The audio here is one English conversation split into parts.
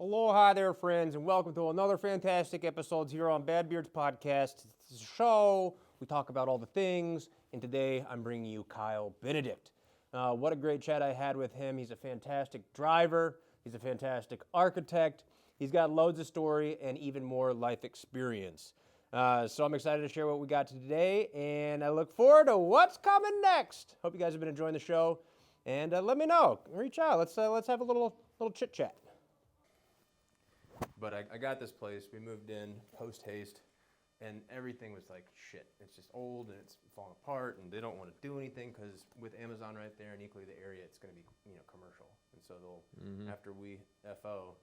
Aloha there, friends, and welcome to another fantastic episode here on Bad Beards Podcast. It's a show. We talk about all the things, and today I'm bringing you Kyle Benedict. What a great chat I had with him. He's a fantastic driver. He's a fantastic architect. He's got loads of story and even more life experience. So I'm excited to share what we got today, and I look forward to what's coming next. Hope you guys have been enjoying the show, and let me know. Reach out. Let's have a little chit chat. But I got this place. We moved in post haste, and everything was like shit. It's just old and it's falling apart, and they don't want to do anything because with Amazon right there and equally the area, it's going to be commercial. And so they'll after we FO,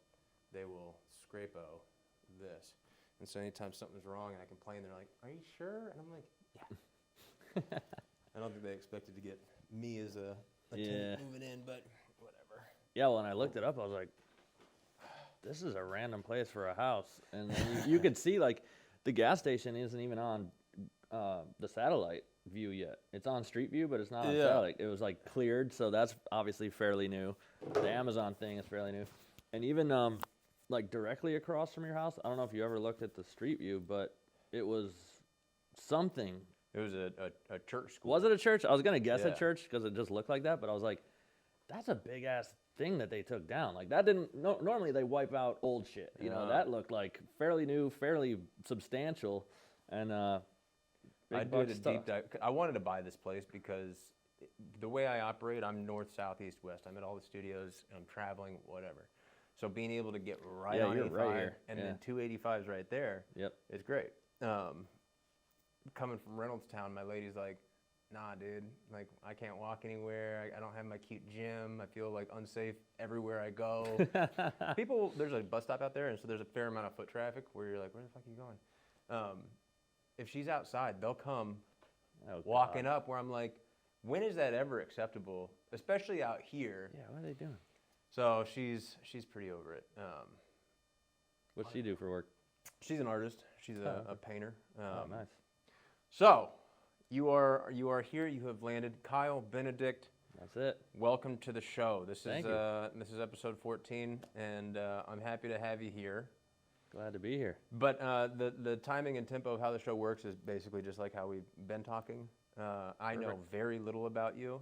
they will scrape-o this. And so anytime something's wrong and I complain, they're like, "Are you sure?" And I'm like, "Yeah." I don't think they expected to get me as a tenant moving in, but whatever. Yeah, well, when I looked it up, I was like, this is a random place for a house. And then you could see, like, the gas station isn't even on the satellite view yet. It's on Street View, but it's not on satellite. It was, like, cleared, so that's obviously fairly new. The Amazon thing is fairly new. And even, like, directly across from your house, I don't know if you ever looked at the Street View, but it was something. It was a church school. Was it a church? I was going to guess a church because it just looked like that, but I was like, that's a big-ass thing that they took down. Like, that didn't, normally they wipe out old shit. You know, that looked like fairly new, fairly substantial, and I did a deep dive. I wanted to buy this place because the way I operate, I'm north, south, east, west. I'm at all the studios, and I'm traveling, whatever. So being able to get right on 85 right and then 285 is right there, is great. Coming from Reynoldstown, my lady's like, "Nah, dude, like, I can't walk anywhere. I don't have my cute gym. I feel like unsafe everywhere I go." People, there's a bus stop out there, and so there's a fair amount of foot traffic where you're like, "Where the fuck are you going?" If she's outside, they'll come walking up where I'm like, when is that ever acceptable? Especially out here. Yeah, what are they doing? So she's pretty over it. What's she do for work? She's an artist. She's a painter. Nice. So, you are here. You have landed. Kyle Benedict. That's it. Welcome to the show. This Thank is episode 14, and I'm happy to have you here. Glad to be here. But the timing and tempo of how the show works is basically just like how we've been talking. I know very little about you.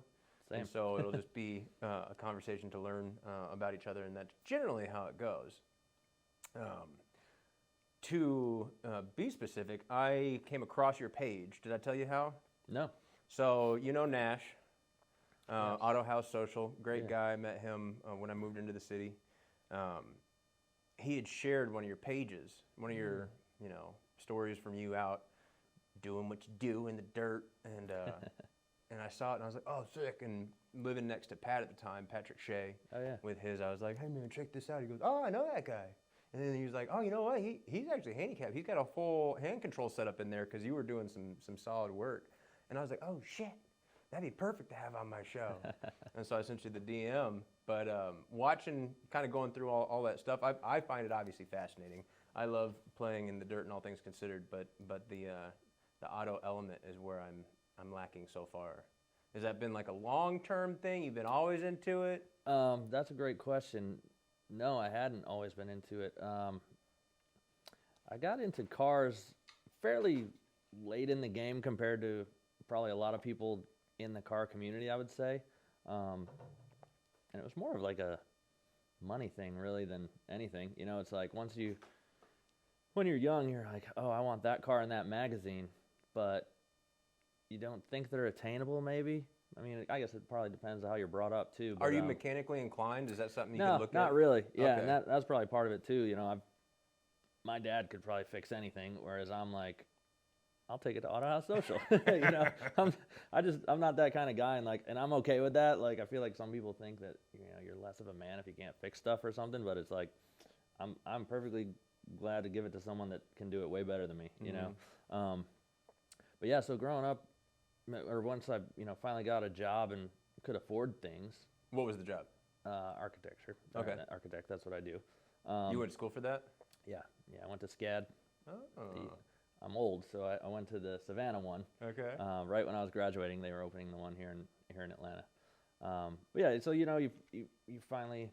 Same. And so it'll just be a conversation to learn about each other, and that's generally how it goes. To be specific, I came across your page. Did I tell you how? No. So you know Nash, Auto House Social, great guy. Met him when I moved into the city. He had shared one of your pages, one of your stories from you out doing what you do in the dirt, and and I saw it and I was like, oh, sick. And living next to Pat at the time, Patrick Shea, with his, I was like, hey man, check this out. He goes, oh, I know that guy. And then he was like, oh, you know what? He's actually handicapped. He's got a full hand control setup in there because you were doing some solid work. And I was like, oh, shit, that'd be perfect to have on my show. And so I sent you the DM. But watching, kind of going through all that stuff, I find it obviously fascinating. I love playing in the dirt and all things considered, but the auto element is where I'm lacking so far. Has that been like a long-term thing? You've been always into it? That's a great question. No, I hadn't always been into it. I got into cars fairly late in the game compared to probably a lot of people in the car community, I would say. And it was more of like a money thing really than anything. You know, it's like when you're young, you're like, oh, I want that car in that magazine, but you don't think they're attainable maybe. I mean, I guess it probably depends on how you're brought up too. But, are you mechanically inclined? Is that something you can look at? No, not really. Yeah, okay. And that's probably part of it too. You know, my dad could probably fix anything, whereas I'm like, I'll take it to Auto House Social. You know, I'm not that kind of guy, and I'm okay with that. Like, I feel like some people think that you're less of a man if you can't fix stuff or something, but it's like, I'm perfectly glad to give it to someone that can do it way better than me. You know, but yeah, so growing up. Or once I, finally got a job and could afford things. What was the job? Architecture. Okay. Architect, that's what I do. You went to school for that? Yeah, I went to SCAD. Oh. I'm old, so I went to the Savannah one. Okay. Right when I was graduating, they were opening the one here in Atlanta. But yeah, so you finally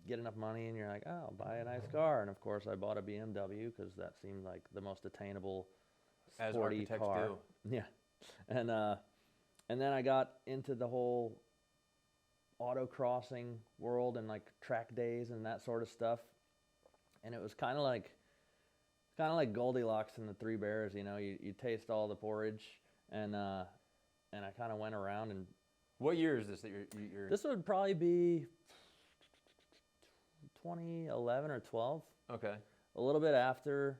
get enough money and you're like, oh, I'll buy a nice car. And of course I bought a BMW because that seemed like the most attainable As sporty architects car. do. Yeah. And then I got into the whole autocrossing world and like track days and that sort of stuff. And it was kind of like Goldilocks and the Three Bears, you know, you taste all the porridge, and I kind of went around. And What year is this that you're this would probably be 2011 or 12, okay. a little bit after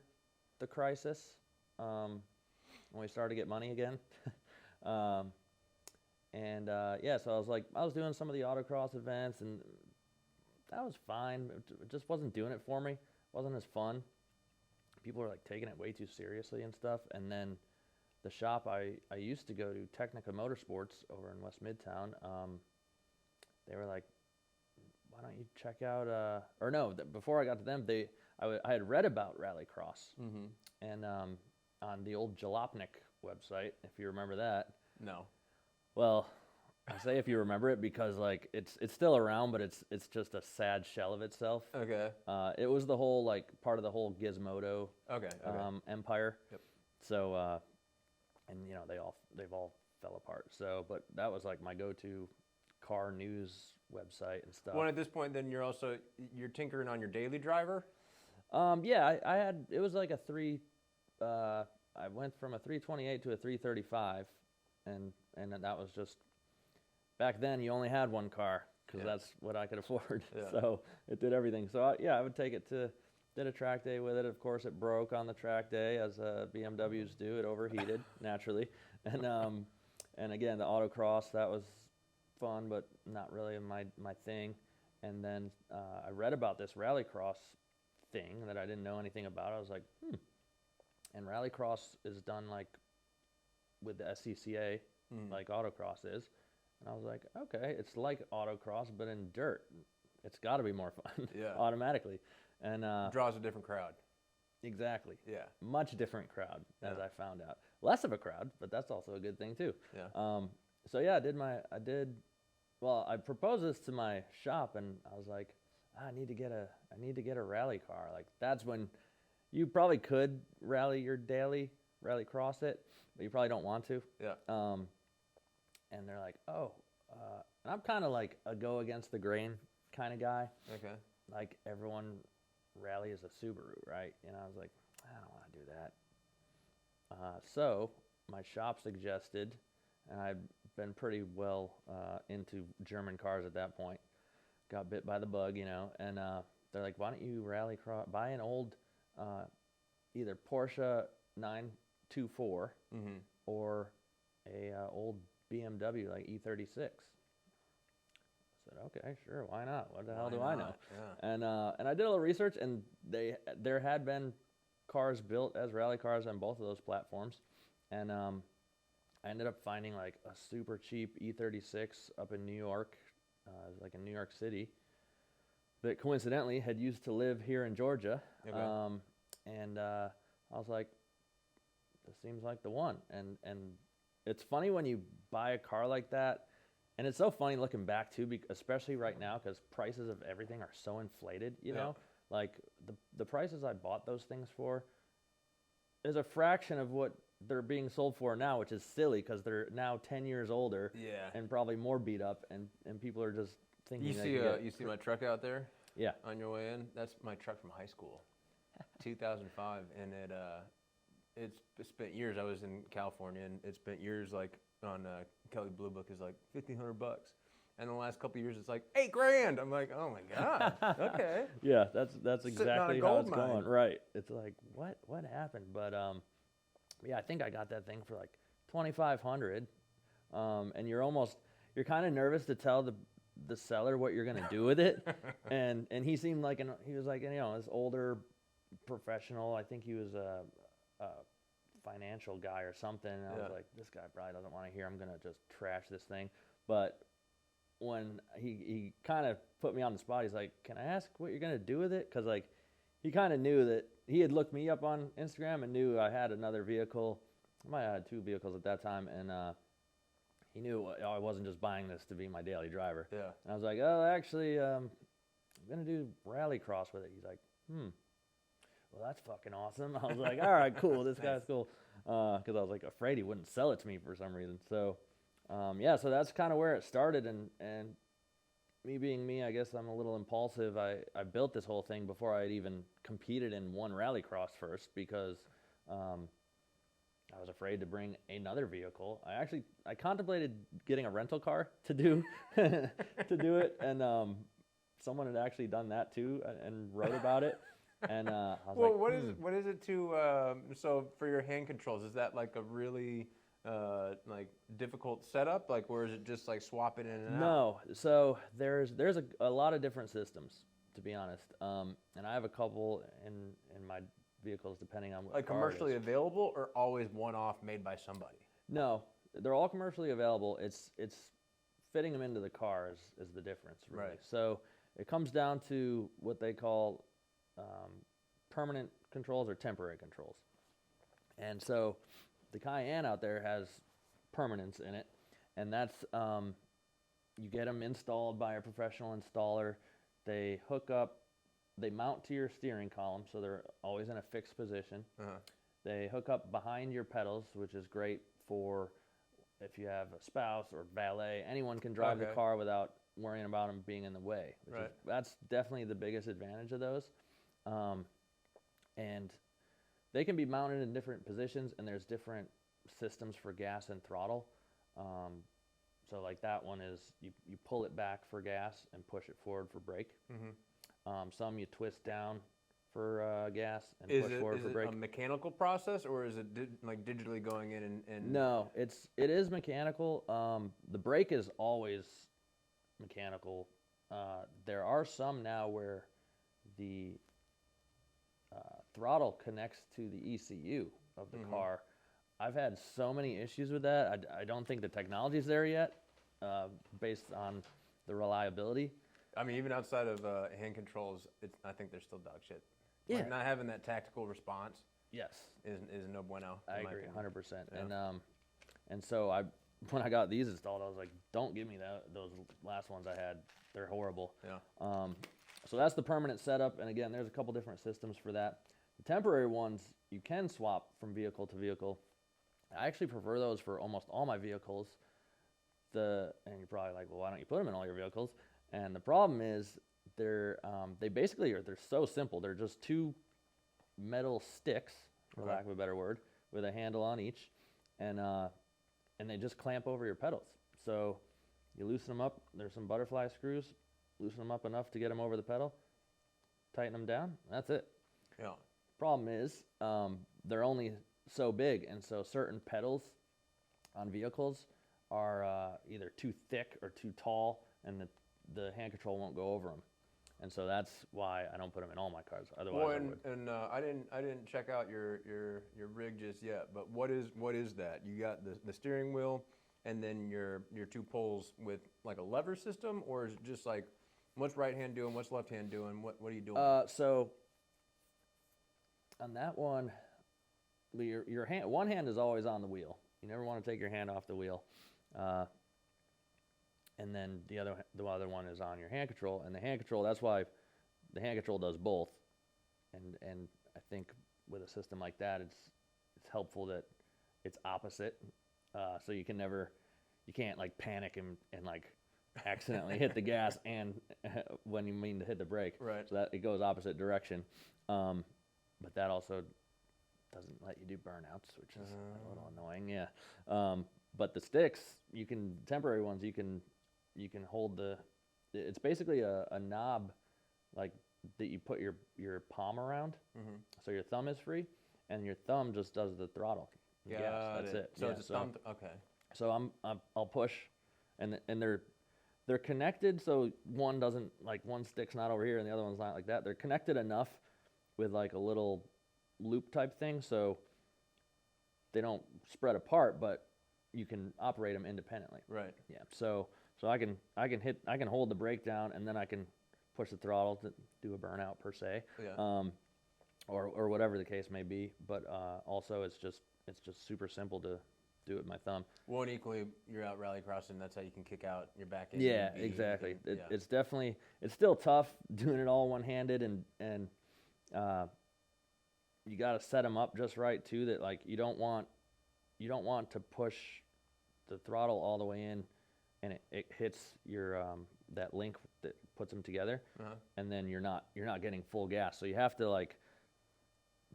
the crisis, when we started to get money again. Yeah, so I was doing some of the autocross events, and that was fine. It just wasn't doing it for me. It wasn't as fun. People were like taking it way too seriously and stuff. And then the shop I used to go to, Technica Motorsports over in West Midtown, they were like, why don't you check out, before I got to them, I had read about rallycross, and on the old Jalopnik website, if you remember that. No. Well, I say if you remember it because like it's still around, but it's just a sad shell of itself. Okay. It was the whole like part of the whole Gizmodo Okay. empire. Yep. So and you know they've all fell apart. So but that was like my go-to car news website and stuff. Well, at this point, then you're tinkering on your daily driver. Yeah, I had, it was like I went from a 328 to a 335, and that was just, back then you only had one car because that's what I could afford. Yeah. So it did everything. So I would take it did a track day with it. Of course, it broke on the track day, as BMWs do. It overheated naturally, and again the autocross, that was fun, but not really my thing. And then I read about this rallycross thing that I didn't know anything about. I was like, And rallycross is done like with the SCCA, like autocross is. And I was like, okay, it's like autocross, but in dirt. It's got to be more fun, automatically. And draws a different crowd. Exactly. Yeah. Much different crowd, as I found out. Less of a crowd, but that's also a good thing too. Yeah. So yeah, I proposed this to my shop, and I was like, I need to get a rally car. Like that's when you probably could rally cross it, but you probably don't want to. Yeah. And they're like, and I'm kind of like a go against the grain kind of guy. Okay. Like everyone rally is a Subaru, right? And I was like, I don't want to do that. So my shop suggested, and I'd been pretty well into German cars at that point. Got bit by the bug, you know, and they're like, why don't you buy an old either Porsche 924 or a old BMW like E36. I said, okay, sure, why not? What the hell do I know? Yeah. And I did a little research, and there had been cars built as rally cars on both of those platforms, and I ended up finding like a super cheap E36 up in New York, like in New York City, that coincidentally had used to live here in Georgia. Okay. And I was like, this seems like the one. And it's funny when you buy a car like that, and it's so funny looking back too, especially right now, because prices of everything are so inflated, you know? Like the prices I bought those things for is a fraction of what they're being sold for now, which is silly because they're now 10 years older and probably more beat up, and people are just thinking. You see my truck out there? Yeah. On your way in? That's my truck from high school, 2005, and it's spent years. I was in California, and it spent years like on Kelly Blue Book is like $1,500, and the last couple of years it's like $8,000. I'm like, oh my god, okay. Yeah, that's exactly how it's going. Right. It's like what happened? But yeah, I think I got that thing for like $2,500, and you're kind of nervous to tell the seller what you're gonna do with it, and he seemed like he was like, you know, this older professional. I think he was a financial guy or something. And I was like, this guy probably doesn't want to hear I'm gonna just trash this thing. But when he kind of put me on the spot, he's like, can I ask what you're gonna do with it? Because like he kind of knew that he had looked me up on Instagram and knew I had another vehicle. I might have had 2 vehicles at that time, and he knew I wasn't just buying this to be my daily driver. Yeah. And I was like, oh, actually, gonna do rallycross with it. He's like, well, that's fucking awesome. I was like, all right, cool. This guy's cool. Because I was like afraid he wouldn't sell it to me for some reason. So, so that's kind of where it started. And me being me, I guess I'm a little impulsive. I built this whole thing before I'd even competed in one rallycross first because I was afraid to bring another vehicle. I contemplated getting a rental car to do to do it, and someone had actually done that too and wrote about it. And I was Well, like, what is it to so for your hand controls? Is that like a really like difficult setup, like, or is it just like swapping in and out? No, so there's a lot of different systems, to be honest, and I have a couple in my vehicles depending on what Like car it commercially is. available, or always one-off made by somebody? No, they're all commercially available. It's fitting them into the car is the difference, really. Right. So it comes down to what they call permanent controls or temporary controls. And so the Cayenne out there has permanence in it, and that's you get them installed by a professional installer. They hook up, they mount to your steering column, so they're always in a fixed position. They hook up behind your pedals, which is great for if you have a spouse or valet. Anyone can drive the car without worrying about them being in the way. That's definitely the biggest advantage of those. And they can be mounted in different positions, and there's different systems for gas and throttle. So like that one is you pull it back for gas and push it forward for brake. Some you twist down for gas and push forward for brake. Is it a mechanical process, or is it like digitally going in and? No, it is mechanical. The brake is always mechanical. There are some now where the throttle connects to the ECU of the car. I've had so many issues with that. I don't think the technology's there yet, based on the reliability. I mean, even outside of hand controls, I think they're still dog shit. Yeah. Like not having that tactical response Yes, is no bueno. I in my agree, opinion. 100%. Yeah. And so when I got these installed, I was like, don't give me those last ones I had. They're horrible. Yeah. So that's the permanent setup, and again, there's a couple different systems for that. The temporary ones, you can swap from vehicle to vehicle. I actually prefer those for almost all my vehicles. And you're probably like, well, why don't you put them in all your vehicles? And the problem is they're so simple. They're just two metal sticks, for lack of a better word, with a handle on each, and they just clamp over your pedals. So you loosen them up. There's some butterfly screws. Loosen them up enough to get them over the pedal. Tighten them down. That's it. Yeah. Problem is, they're only so big, and so certain pedals on vehicles are either too thick or too tall, and the hand control won't go over them. And so that's why I don't put them in all my cars. Otherwise, Well, I would. and I didn't check out your rig just yet. But what is that? You got the steering wheel, and then your two poles with like a lever system, or is it just like what's right hand doing, what's left hand doing? What are you doing? So on that one, your hand, one hand is always on the wheel. You never want to take your hand off the wheel. And then the other one is on your hand control, and the hand control. That's why the hand control does both. And I think with a system like that, it's helpful that it's opposite. So you can't like panic and like accidentally hit the gas and when you mean to hit the brake. Right. So that it goes opposite direction. But that also doesn't let you do burnouts, which is a little annoying. Yeah. But the sticks, temporary ones, you can hold it's basically a knob like that you put your palm around, so your thumb is free, and your thumb just does the throttle. Got That's it. So it's a thumb. Okay. So I'll push, and they're connected, so one stick's not over here and the other one's not like that. They're connected enough with like a little loop type thing, so they don't spread apart, but you can operate them independently. Right. Yeah. So I can hold the brake down, and then I can push the throttle to do a burnout per se. Yeah. Or whatever the case may be. But also it's just super simple to do it with my thumb. Well, and equally, you're out rallycrossing. That's how you can kick out your back end. Yeah, and exactly. yeah. It's definitely, it's still tough doing it all one-handed, and you got to set them up just right too. That like you don't want to push the throttle all the way in, and it hits your that link that puts them together, and then you're not getting full gas. So you have to like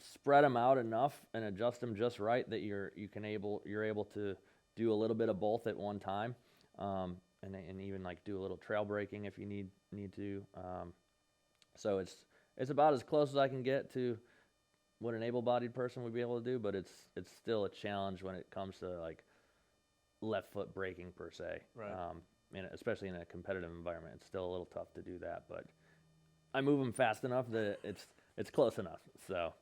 spread them out enough and adjust them just right that you're able to do a little bit of both at one time, and even like do a little trail braking if you need to. So it's about as close as I can get to what an able-bodied person would be able to do, but it's still a challenge when it comes to like left foot braking per se. Right. And especially in a competitive environment, it's still a little tough to do that. But I move them fast enough that it's close enough. So.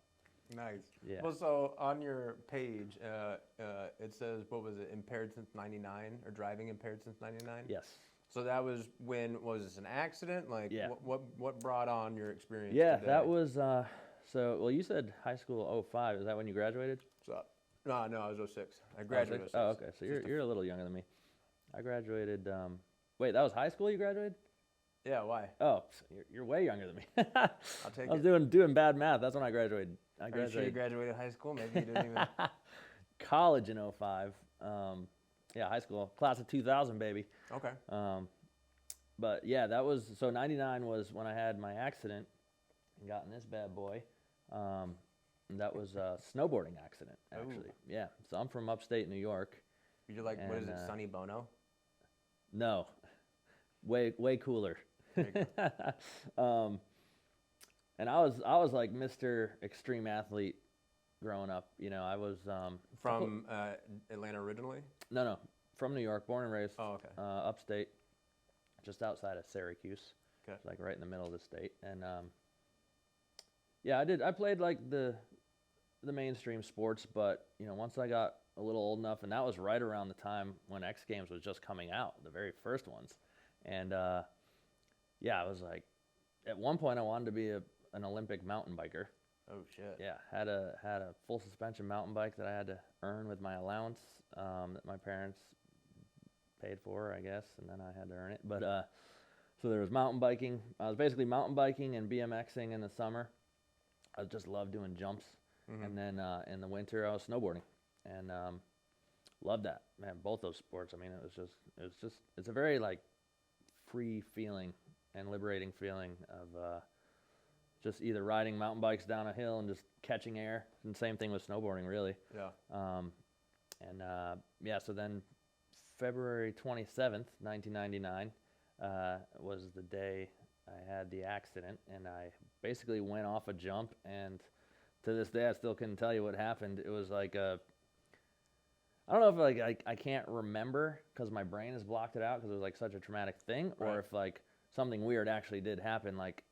Nice. Yeah. Well, so on your page, it says, what was it, impaired since '99 or driving impaired since '99? Yes. So that was when, was this an accident? Like, Yeah. what brought on your experience? Yeah, today? that was, well, you said high school 05. Is that when you graduated? So, no, I was 06. I graduated 06. Oh, okay. So you're a little younger than me. I graduated, wait, that was high school you graduated? Yeah, why? Oh, so you're way younger than me. I'll take I was it. doing bad math. That's when I graduated. Are you sure you graduated high school? Maybe you didn't even. College in 05. Yeah, high school. Class of 2000, baby. Okay. But yeah, that was, so 99 was when I had my accident and got in this bad boy. And that was a snowboarding accident, actually. Ooh. Yeah. So I'm from upstate New York. You're like, what is it, And, Sonny Bono? No. Way cooler. There you go. And I was like Mr. Extreme Athlete growing up. You know, I was From Atlanta originally? no, from New York, born and raised. Oh, okay. Upstate, just outside of Syracuse. Okay. It's like right in the middle of the state. And yeah, I played like the mainstream sports, but you know, once I got a little old enough, and that was right around the time when X Games was just coming out, the very first ones. And yeah, I was like, at one point I wanted to be an Olympic mountain biker. Oh shit. Yeah, had a full suspension mountain bike that I had to earn with my allowance that my parents paid for, I guess, and then I had to earn it. But so there was mountain biking. I was basically mountain biking and BMXing in the summer. I just loved doing jumps, and then in the winter I was snowboarding, and loved that. Man, both those sports. I mean, it's a very like free feeling and liberating feeling of just either riding mountain bikes down a hill and just catching air, and same thing with snowboarding, really. Yeah. Yeah, so then February 27th, 1999 was the day I had the accident, and I basically went off a jump, and to this day I still couldn't tell you what happened. It was like I don't know if like I can't remember because my brain has blocked it out because it was like such a traumatic thing, Right. or if like something weird actually did happen, like,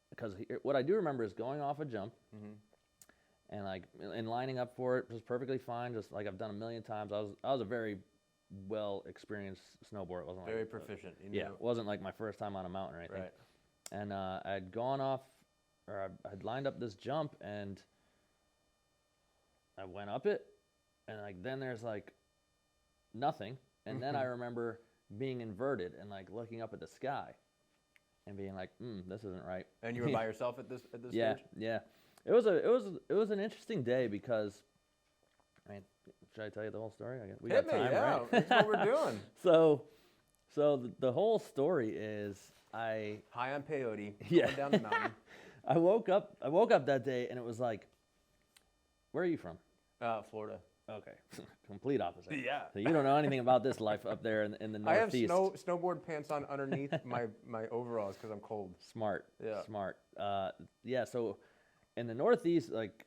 because what I do remember is going off a jump, and like in lining up for it was perfectly fine, just like I've done a million times. I was a very well experienced snowboarder. It wasn't Very like, proficient. You yeah, know. it wasn't like my first time on a mountain or anything. Right. And I'd gone off, or I'd lined up this jump, and I went up it, and like then there's like nothing, and then I remember being inverted and like looking up at the sky, and being like, this isn't right. And you were by yourself at this Yeah, stage? yeah. It was an interesting day because, I mean, should I tell you the whole story? I guess we Hit got me, time, yeah. right? That's what we're doing. So the whole story is I High on peyote, Yeah. going down the mountain. I woke up that day and it was like, where are you from? Florida. Okay, complete opposite. Yeah. So you don't know anything about this life up there in the I have Northeast. snowboard pants on underneath my overalls because I'm cold. Smart. Yeah. Smart. Yeah. So in the Northeast, like,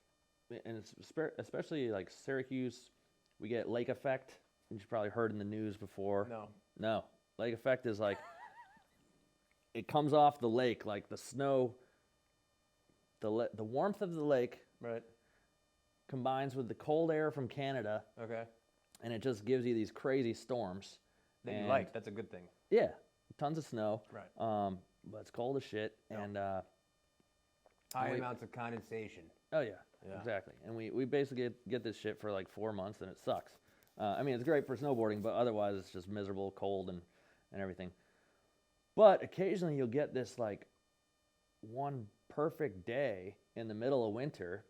and it's especially like Syracuse, we get lake effect. You've probably heard in the news before. No. Lake effect is like, it comes off the lake, like the snow, the warmth of the lake Right. combines with the cold air from Canada, Okay. and it just gives you these crazy storms. That you And- like. That's a good thing. Yeah, tons of snow. Right. But it's cold as shit, Yeah. and High we- amounts of condensation. oh yeah, Yeah. exactly. And we basically get this shit for like 4 months, and it sucks. I mean, it's great for snowboarding, but otherwise it's just miserable, cold, and everything. But occasionally you'll get this like one perfect day in the middle of winter,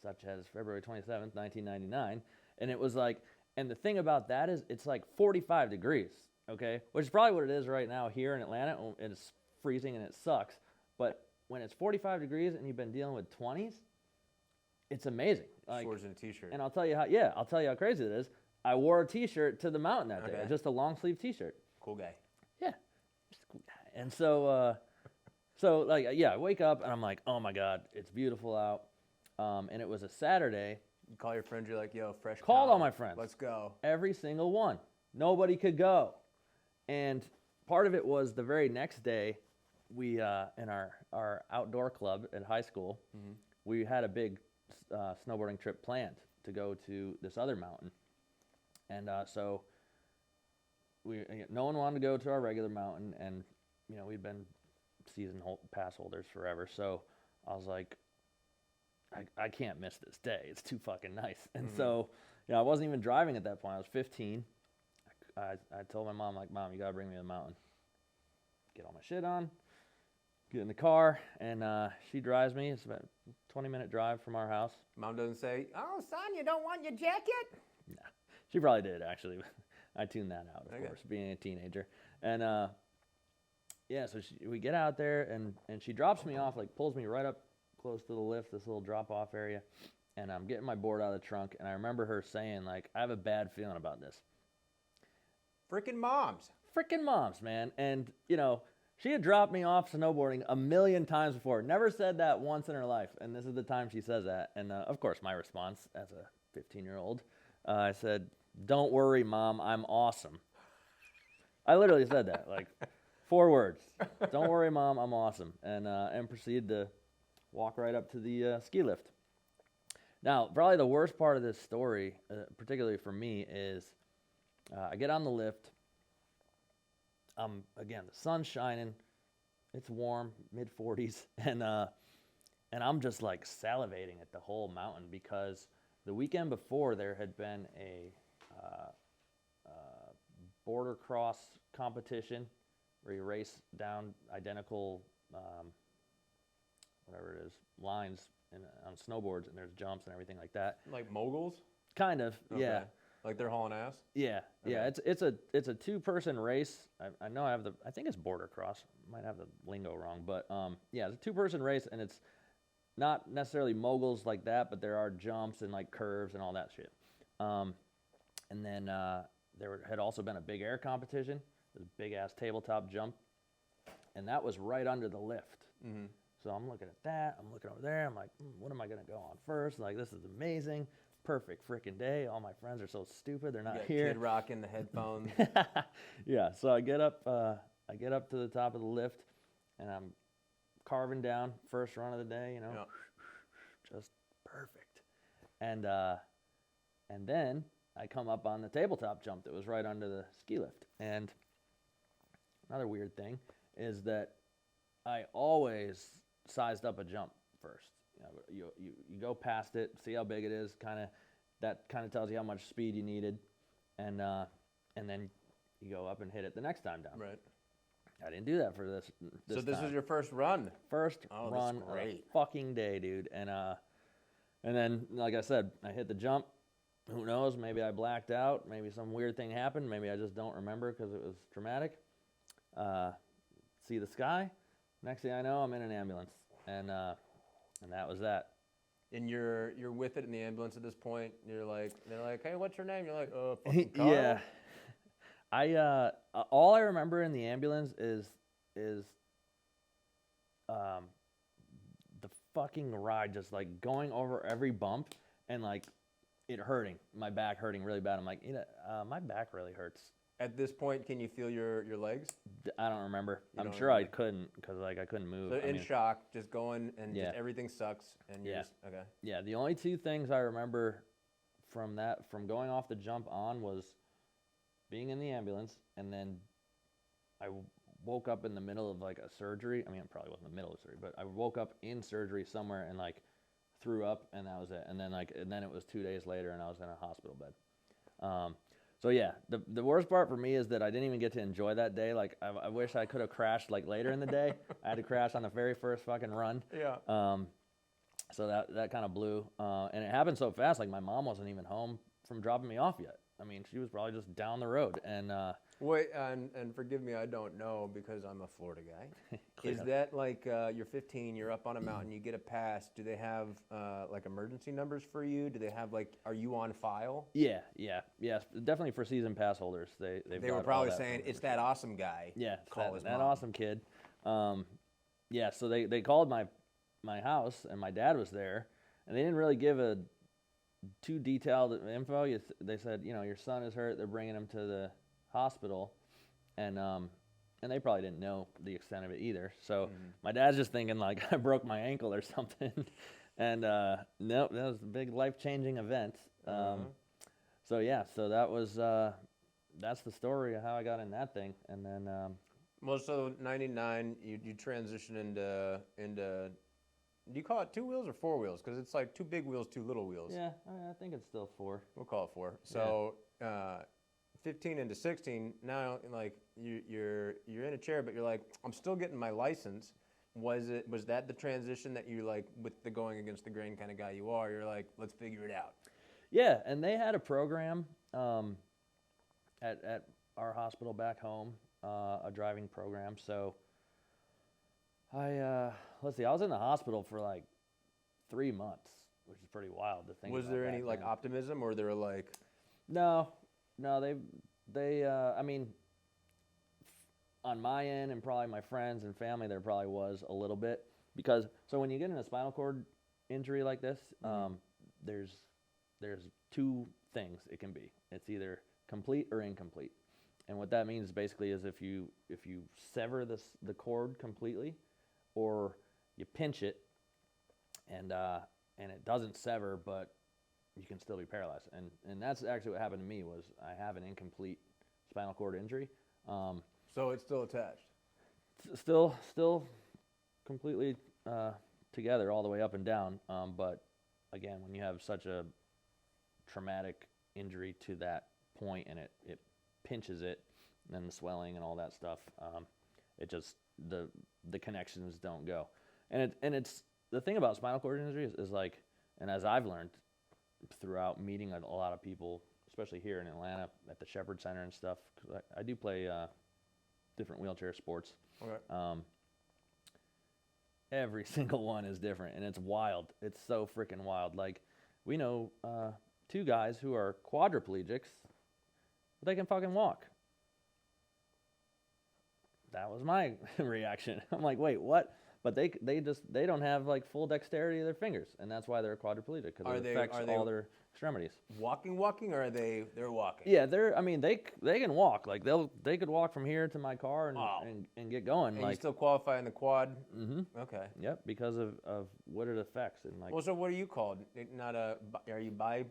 such as February 27th, 1999, and it was like, and the thing about that is it's like 45 degrees, okay? Which is probably what it is right now here in Atlanta, and it's freezing and it sucks. But when it's 45 degrees and you've been dealing with 20s, it's amazing. Like, Shorts and a t-shirt. and I'll tell you how crazy it is. I wore a t-shirt to the mountain that day, just a long sleeve t-shirt. Cool guy. Yeah, just a cool guy. And so, I wake up and I'm like, oh my God, it's beautiful out. And it was a Saturday. You call your friends, you're like, yo, fresh Called cow. all my friends. Let's go. Every single one. Nobody could go. And part of it was the very next day, we, in our outdoor club at high school, we had a big snowboarding trip planned to go to this other mountain. And so no one wanted to go to our regular mountain, and we'd been season pass holders forever. So I was like, I can't miss this day. It's too fucking nice. And so, I wasn't even driving at that point. I was 15. I told my mom, like, Mom, you gotta bring me to the mountain. Get all my shit on, get in the car, and she drives me. It's about a 20-minute drive from our house. Mom doesn't say, oh, son, you don't want your jacket? Nah, she probably did, actually. I tuned that out, of course, being a teenager. And, so we get out there, and she drops me off, like, pulls me right up close to the lift, this little drop-off area, and I'm getting my board out of the trunk, and I remember her saying, like, I have a bad feeling about this. Freaking moms. Freaking moms, man. And, she had dropped me off snowboarding a million times before. Never said that once in her life, and this is the time she says that. And, of course, my response as a 15-year-old, I said, don't worry, Mom, I'm awesome. I literally said that, like, 4 words. Don't worry, Mom, I'm awesome. And proceeded to walk right up to the ski lift. Now, probably the worst part of this story, particularly for me, is I get on the lift. Again, the sun's shining. It's warm, mid-40s. And I'm just like salivating at the whole mountain because the weekend before there had been a border cross competition where you race down identical whatever it is, lines on snowboards, and there's jumps and everything like that. Like moguls? Kind of, Okay. yeah. Like they're hauling ass? Yeah, Okay. yeah. It's a 2-person race. I know I think it's border cross. Might have the lingo wrong, but it's a 2-person race, and it's not necessarily moguls like that, but there are jumps and like curves and all that shit. And then there had also been a big air competition, this big ass tabletop jump, and that was right under the lift. Mm-hmm. So I'm looking at that. I'm looking over there. I'm like, what am I gonna go on first? Like, this is amazing. Perfect freaking day. All my friends are so stupid. They're not here. Kid rocking the headphones. Yeah. So I get up to the top of the lift, and I'm carving down first run of the day. Just perfect. And then I come up on the tabletop jump that was right under the ski lift. And another weird thing is that I always sized up a jump first. You go past it, see how big it is. That kind of tells you how much speed you needed, and then you go up and hit it the next time down. Right. I didn't do that for this. So this time. was your first run. First Oh, run that's of great. the fucking day, dude. And then, like I said, I hit the jump. Who knows? Maybe I blacked out. Maybe some weird thing happened. Maybe I just don't remember because it was traumatic. See the sky. Next thing I know, I'm in an ambulance, and that was that. And you're with it in the ambulance at this point. They're like, hey, what's your name? You're like, fucking Carl. Yeah. All I remember in the ambulance is the fucking ride, just like going over every bump and like it hurting, my back hurting really bad. I'm like, my back really hurts. At this point, can you feel your legs? I don't remember. You I'm don't sure I remember? couldn't because like I couldn't move. So I in mean, shock, just going and Yeah. just everything sucks, and you're Yeah. just okay. Yeah, the only 2 things I remember from going off the jump on was being in the ambulance, and then I woke up in the middle of like a surgery. I mean, it probably wasn't the middle of surgery, but I woke up in surgery somewhere and like threw up, and that was it. And then it was 2 days later, and I was in a hospital bed. So yeah, the worst part for me is that I didn't even get to enjoy that day. Like I wish I could have crashed like later in the day. I had to crash on the very first fucking run. Yeah. So that kind of blew, and it happened so fast. Like my mom wasn't even home from dropping me off yet. I mean, she was probably just down the road. And Wait, and forgive me, I don't know because I'm a Florida guy. Clear Is up. that like you're 15, you're up on a mountain, you get a pass? Do they have like emergency numbers for you? Do they have like, are you on file? yes, definitely for season pass holders. They They were probably saying it's that awesome guy. yeah, Call his that mom. awesome kid. Yeah, so they called my house and my dad was there, and they didn't really give a too detailed info. They said, your son is hurt. They're bringing him to the hospital, and they probably didn't know the extent of it either. So my dad's just thinking like I broke my ankle or something, and no, that was a big life-changing event. So yeah, so that was that's the story of how I got in that thing, and then Well, so 99, you transition into. Do you call it 2 wheels or 4 wheels? Because it's like 2 big wheels, 2 little wheels. yeah, I think it's still 4. We'll call it 4. So 15 into 16, now like you're in a chair, but you're like, I'm still getting my license. Was that the transition that you like with the going against the grain kind of guy you are? You're like, let's figure it out. Yeah, and they had a program at our hospital back home, a driving program. So let's see, I was in the hospital for like 3 months, which is pretty wild to think. Was about there any back like then. optimism, or they were like, No, they I mean, on my end and probably my friends and family, there probably was a little bit, because so when you get in a spinal cord injury like this, there's 2 things it can be. It's either complete or incomplete, and what that means basically is if you sever the cord completely, or you pinch it, and it doesn't sever, but you can still be paralyzed. And that's actually what happened to me. Was I have an incomplete spinal cord injury. so it's still attached? Still completely together all the way up and down. But again, when you have such a traumatic injury to that point, and it pinches it, and then the swelling and all that stuff, it just the connections don't go. And it's the thing about spinal cord injury is like, and as I've learned throughout meeting a lot of people, especially here in Atlanta at the Shepherd Center and stuff, because I do play different wheelchair sports. Okay. Every single one is different, and it's wild. It's so freaking wild. Like, we know 2 guys who are quadriplegics, but they can fucking walk. That was my reaction. I'm like, wait, what? But they don't have like full dexterity of their fingers, and that's why they're quadriplegic, because it affects all their extremities. Walking, or they're walking? Yeah, they can walk. Like they could walk from here to my car and get going. And like you still qualify in the quad? Okay. Yep, because of what it affects, and like Well, so what are you called? Are you bi?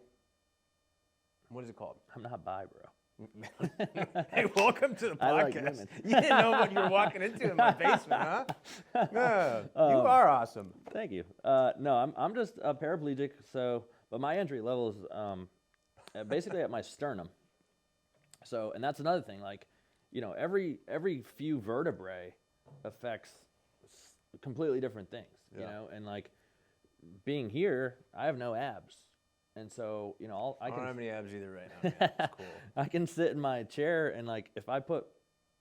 What is it called? I'm not bi, bro. Hey, welcome to the I like podcast. women. You didn't know what you were walking into in my basement, huh? Yeah, you are awesome. Thank you. No, I'm just a paraplegic. So, but my injury level is basically at my sternum. So, and that's another thing. Like, every few vertebrae affects completely different things. Yeah. And like being here, I have no abs, and so I I can don't have any abs either right now. Man. That's cool. I can sit in my chair, and like if I put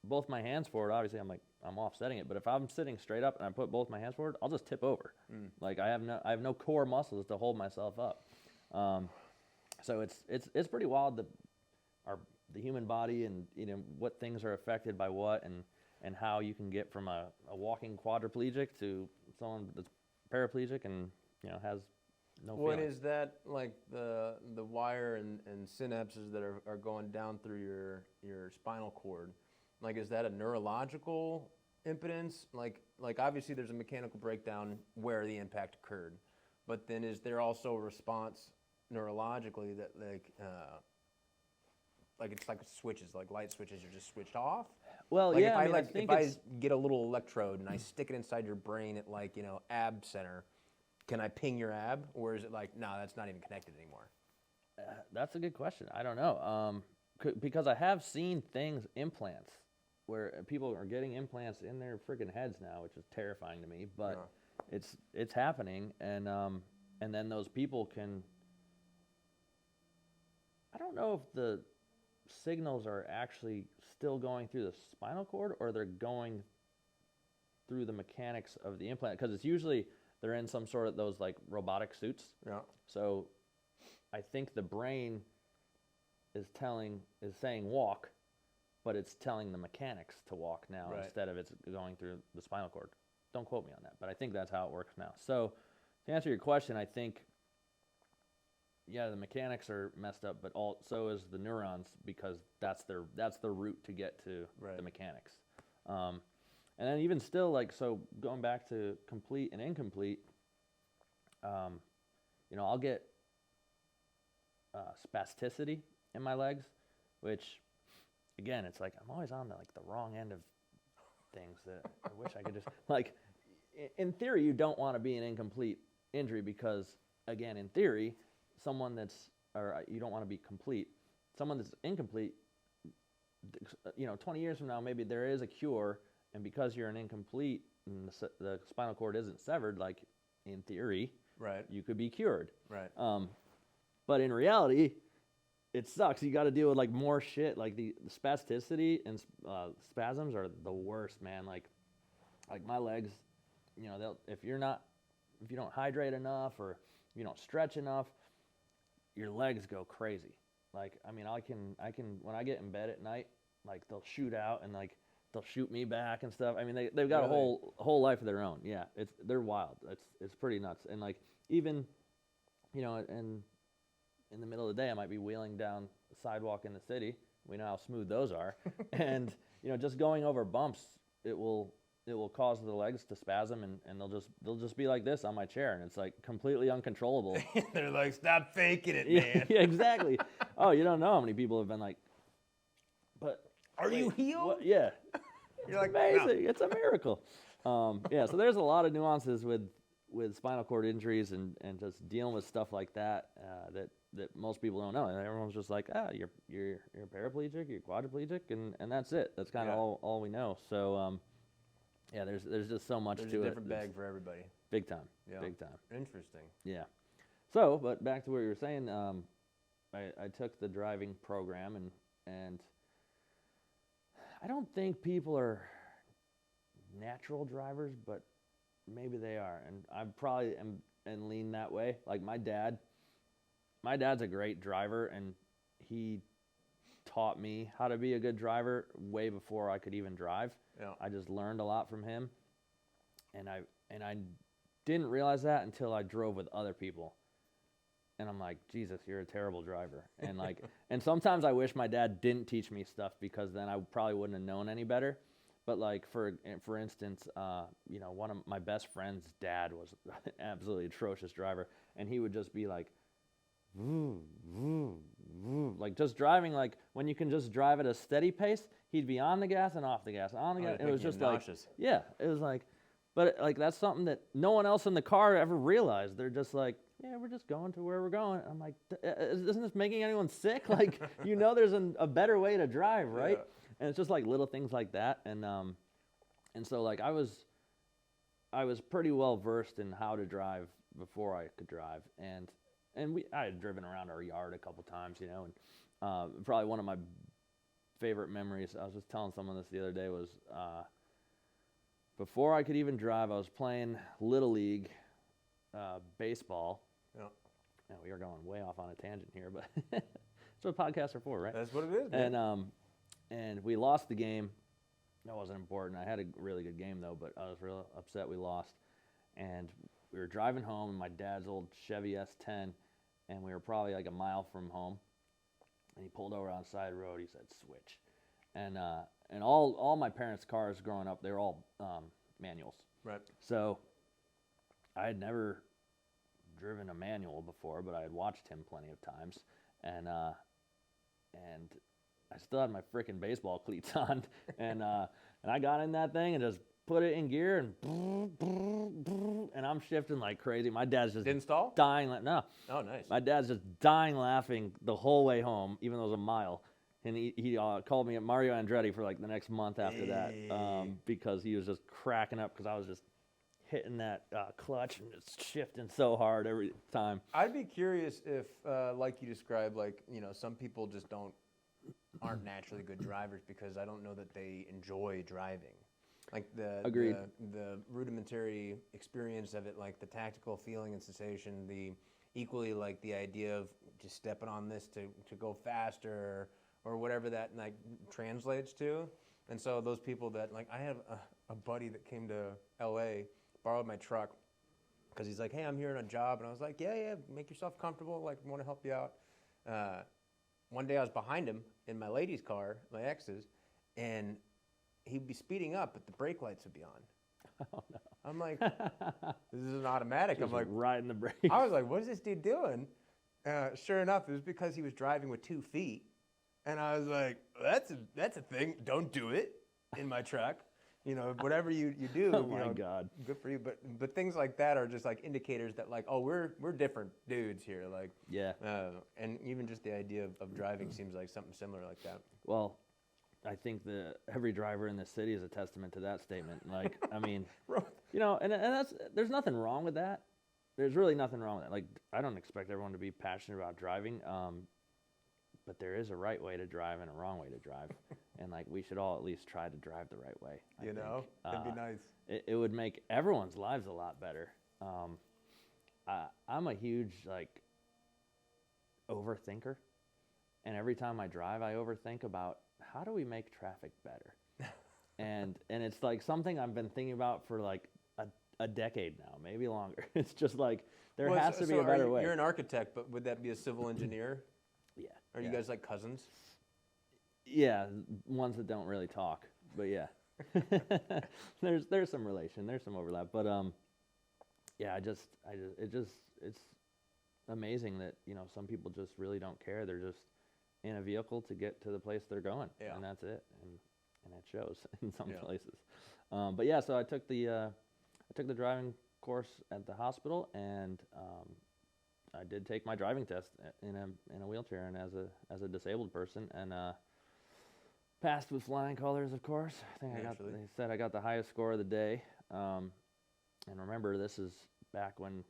both my hands forward, obviously I'm offsetting it. But if I'm sitting straight up and I put both my hands forward, I'll just tip over. Like I have no core muscles to hold myself up. So it's pretty wild that the human body, and what things are affected by what, and how you can get from a walking quadriplegic to someone that's paraplegic and has no What feeling. is that like the wire and synapses that are going down through your spinal cord? Like, is that a neurological impedance? Like obviously there's a mechanical breakdown where the impact occurred, but then is there also a response neurologically that like it's like switches, like light switches are just switched off? Well, Like yeah, if I get a little electrode and I stick it inside your brain at ab center, can I ping your ab, or is it like, no, that's not even connected anymore? That's a good question. I don't know. Because I have seen implants, where people are getting implants in their freaking heads now, which is terrifying to me. But it's happening, and then those people can. I don't know if the signals are actually still going through the spinal cord or they're going through the mechanics of the implant, because it's usually they're in some sort of those like robotic suits. Yeah. So I think the brain is saying walk, but it's telling the mechanics to walk now instead of it's going through the spinal cord. Don't quote me on that, but I think that's how it works now. So to answer your question, I think the mechanics are messed up, but so is the neurons, because that's the route to get to the mechanics. And then even still, like, so going back to complete and incomplete, I'll get spasticity in my legs, which, again, it's like I'm always on the wrong end of things that I wish I could just, like, in theory, you don't want to be an incomplete injury because, again, in theory, you don't want to be complete. Someone that's incomplete, 20 years from now, maybe there is a cure, and because you're an incomplete and the spinal cord isn't severed, like, in theory, you could be cured. But in reality, it sucks. You got to deal with like more shit. Like the spasticity and spasms are the worst, man. Like my legs, if you don't hydrate enough or you don't stretch enough, your legs go crazy. Like, I mean, I can when I get in bed at night, like they'll shoot out and like they'll shoot me back and stuff. I mean, they've got a whole life of their own. Yeah, they're wild. It's pretty nuts. And like even, and in the middle of the day, I might be wheeling down the sidewalk in the city. We know how smooth those are. And, just going over bumps, it will cause the legs to spasm, and they'll just be like this on my chair, and it's like completely uncontrollable. They're like, stop faking it, man. Yeah, exactly. Oh, you don't know how many people have been like, but are you healed? What? Yeah. You're like, amazing. No. It's a miracle. So there's a lot of nuances with spinal cord injuries and just dealing with stuff like that that most people don't know. And everyone's just like, you're paraplegic, you're quadriplegic, and that's it. That's kind of all we know. So there's just so much to it. There's a different bag for everybody. Big time. Yeah. Big time. Interesting. Yeah. So, but back to what you were saying, I took the driving program and I don't think people are natural drivers, but maybe they are, and I probably am and lean that way. Like my dad's a great driver, and he taught me how to be a good driver way before I could even drive. Yeah. I just learned a lot from him, and I didn't realize that until I drove with other people. And I'm like, Jesus, you're a terrible driver. And like, and sometimes I wish my dad didn't teach me stuff, because then I probably wouldn't have known any better. But like, for instance, one of my best friend's dad was an absolutely atrocious driver, and he would just be like, vroom, vroom, vroom, like just driving, like when you can just drive at a steady pace, he'd be on the gas and off the gas, on the gas. It was just like, yeah, it was like, but like that's something that no one else in the car ever realized. They're just like, yeah, we're just going to where we're going. I'm like, isn't this making anyone sick? Like, there's a better way to drive, right? Yeah. And it's just like little things like that, and so like I was pretty well versed in how to drive before I could drive, and I had driven around our yard a couple times, and probably one of my favorite memories. I was just telling someone this the other day was before I could even drive, I was playing Little League baseball. Yeah. Now we are going way off on a tangent here, but that's what podcasts are for, right? That's what it is, man. And we lost the game. That wasn't important. I had a really good game, though, but I was real upset we lost. And we were driving home in my dad's old Chevy S10, and we were probably like a mile from home. And he pulled over on the side of the road. He said, switch. And all my parents' cars growing up, they were all manuals. Right. So I had never driven a manual before, but I had watched him plenty of times. And I still had my freaking baseball cleats on, and I got in that thing and just put it in gear, and I'm shifting like crazy. My dad's just Didn't stall? dying. No, Oh, nice. my dad's just dying laughing the whole way home, even though it was a mile. And he called me at Mario Andretti for like the next month after that because he was just cracking up because I was just hitting that clutch and just shifting so hard every time. I'd be curious if, like you described, like, you know, some people just aren't naturally good drivers because I don't know that they enjoy driving. Like Agreed. the rudimentary experience of it, like the tactical feeling and sensation, the equally like the idea of just stepping on this to go faster or whatever that like translates to. And so those people that like, I have a buddy that came to LA, borrowed my truck because he's like, hey, I'm here on a job. And I was like, yeah, make yourself comfortable. Like, I want to help you out. One day I was behind him in my lady's car, my ex's, and he'd be speeding up, but the brake lights would be on. Oh, no. I'm like, this is an automatic. Just I'm like, riding the brake. I was like, what is this dude doing? Sure enough, it was because he was driving with 2 feet. And I was like, that's a thing. Don't do it in my truck. You know, whatever you do. Oh my God. Good for you. But things like that are just like indicators that like, oh, we're different dudes here. Like, Yeah. And even just the idea of driving seems like something similar like that. Well, I think every driver in the city is a testament to that statement. Like, I mean, you know, and there's nothing wrong with that. There's really nothing wrong with that. Like, I don't expect everyone to be passionate about driving. But there is a right way to drive and a wrong way to drive. And like, we should all at least try to drive the right way. I think. It'd be nice. It would make everyone's lives a lot better. I'm a huge like overthinker. And every time I drive, I overthink about how do we make traffic better? and it's like something I've been thinking about for like a decade now, maybe longer. It's just like, there has to be a better way. You're an architect, but would that be a civil engineer? Yeah. Are you guys like cousins? Yeah, ones that don't really talk, but yeah. there's some relation, there's some overlap, but yeah, it's amazing that, you know, some people just really don't care. They're just in a vehicle to get to the place they're going, and that's it, and it shows in some places. But yeah, so I took the driving course at the hospital, and I did take my driving test in a wheelchair and as a disabled person, and passed with flying colors, of course. I think they said I got the highest score of the day. And remember, this is back when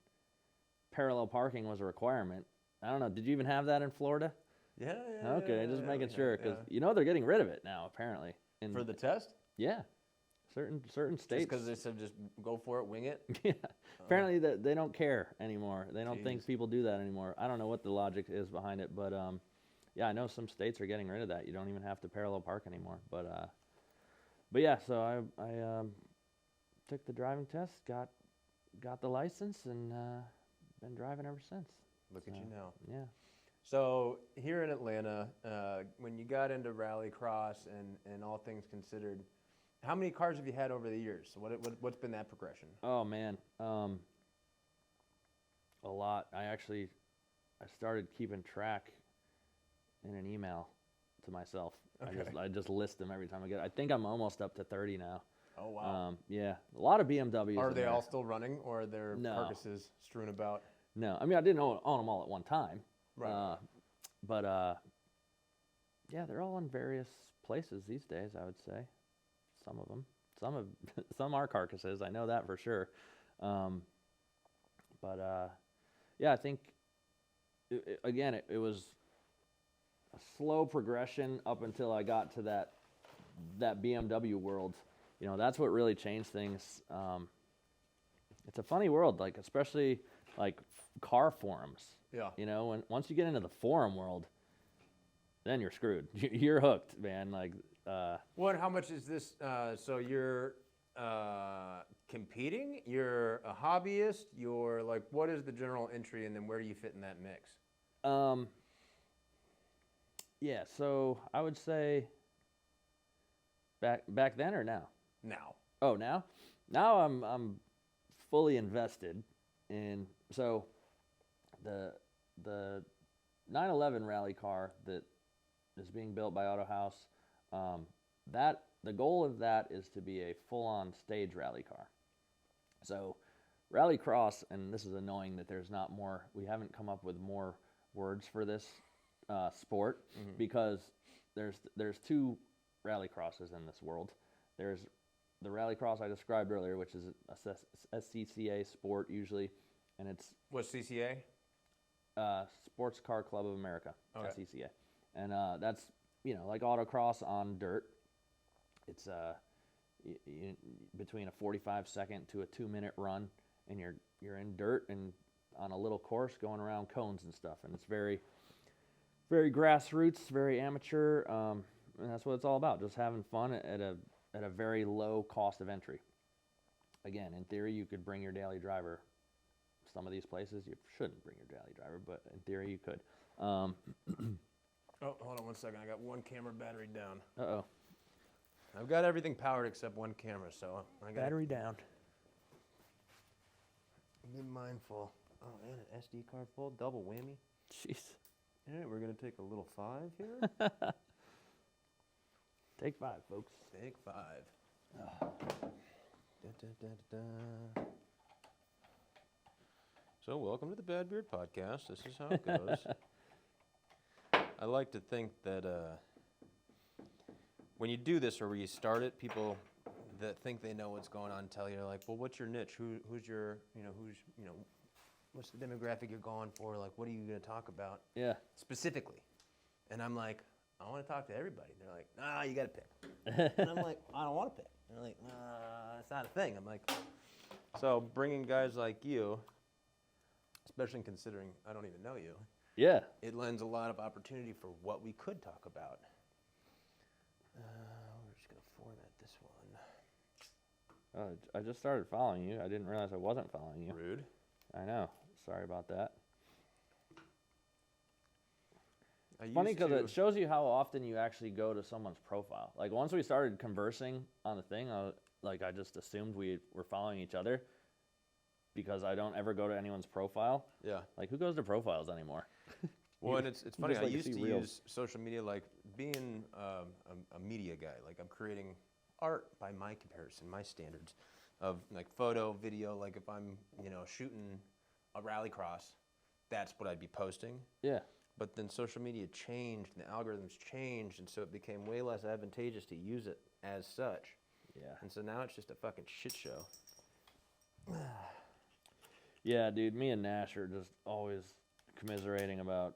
parallel parking was a requirement. I don't know. Did you even have that in Florida? Yeah. Okay, just making sure, because you know they're getting rid of it now, apparently. For the test? Yeah. Certain states. Just because they said just go for it, wing it? Yeah. Apparently they don't care anymore. They don't think people do that anymore. I don't know what the logic is behind it, but yeah, I know some states are getting rid of that. You don't even have to parallel park anymore. But yeah, so I took the driving test, got the license, and been driving ever since. Look at you now. Yeah. So here in Atlanta, when you got into rallycross and all things considered, how many cars have you had over the years? So what's been that progression? Oh man, a lot. I started keeping track in an email to myself. Okay. I just list them every time I get. I think I'm almost up to 30 now. Oh wow. Yeah, a lot of BMWs. Are they all still running, or are there carcasses strewn about? No, I mean I didn't own them all at one time. Right. But yeah, they're all in various places these days, I would say. Some of them. Some are carcasses. I know that for sure. But yeah, I think it was a slow progression up until I got to that BMW world. You know, that's what really changed things. It's a funny world, like especially like car forums. Yeah. You know, once you get into the forum world, then you're screwed. You're hooked, man. Like. Well, and how much is this? So you're competing? You're a hobbyist? You're like, what is the general entry, and then where do you fit in that mix? Yeah. So I would say back then or now? Now. Oh, now? Now I'm fully invested in. So the 911 rally car that is being built by Auto House. That the goal of that is to be a full-on stage rally car. So rallycross, and this is annoying that there's not more, we haven't come up with more words for this sport, because there's two rallycrosses in this world. There's the rallycross I described earlier, which is a SCCA sport usually, and it's What's CCA? Sports Car Club of America, Okay. SCCA, and that's like autocross on dirt. It's between a 45-second to a 2-minute run, and you're in dirt and on a little course going around cones and stuff, and it's very, very grassroots, very amateur, and that's what it's all about, just having fun at a very low cost of entry. Again, in theory, you could bring your daily driver. Some of these places you shouldn't bring your daily driver, but in theory you could. Oh, hold on 1 second. I got one camera battery down. Uh-oh. I've got everything powered except one camera, so I got Battery down. Be mindful. Oh, and an SD card full, double whammy. Jeez. All right, we're gonna take a little 5 here. Take 5, folks. Take 5. Oh. Da, da, da, da, da. So, welcome to the Bad Beard Podcast. This is how it goes. I like to think that when you do this or when you start it, people that think they know what's going on tell you, like, well, what's your niche? Who's your, what's the demographic you're going for? Like, what are you going to talk about Yeah. specifically? And I'm like, I want to talk to everybody. And they're like, nah, you got to pick. And I'm like, I don't want to pick. And they're like, it's not a thing. I'm like, so bringing guys like you, especially considering I don't even know you, Yeah. it lends a lot of opportunity for what we could talk about. We're just going to format this one. I just started following you. I didn't realize I wasn't following you. Rude. I know. Sorry about that. I Funny used because to- it shows you how often you actually go to someone's profile. Like once we started conversing on the thing, I just assumed we were following each other because I don't ever go to anyone's profile. Yeah. Like who goes to profiles anymore? Well, and it's funny. just I like to used see to reels. use social media, like being a media guy. Like I'm creating art by my comparison, my standards of like photo, video. Like if I'm shooting a rallycross, that's what I'd be posting. Yeah. But then social media changed, and the algorithms changed, and so it became way less advantageous to use it as such. Yeah. And so now it's just a fucking shit show. Yeah, dude, me and Nash are just always commiserating about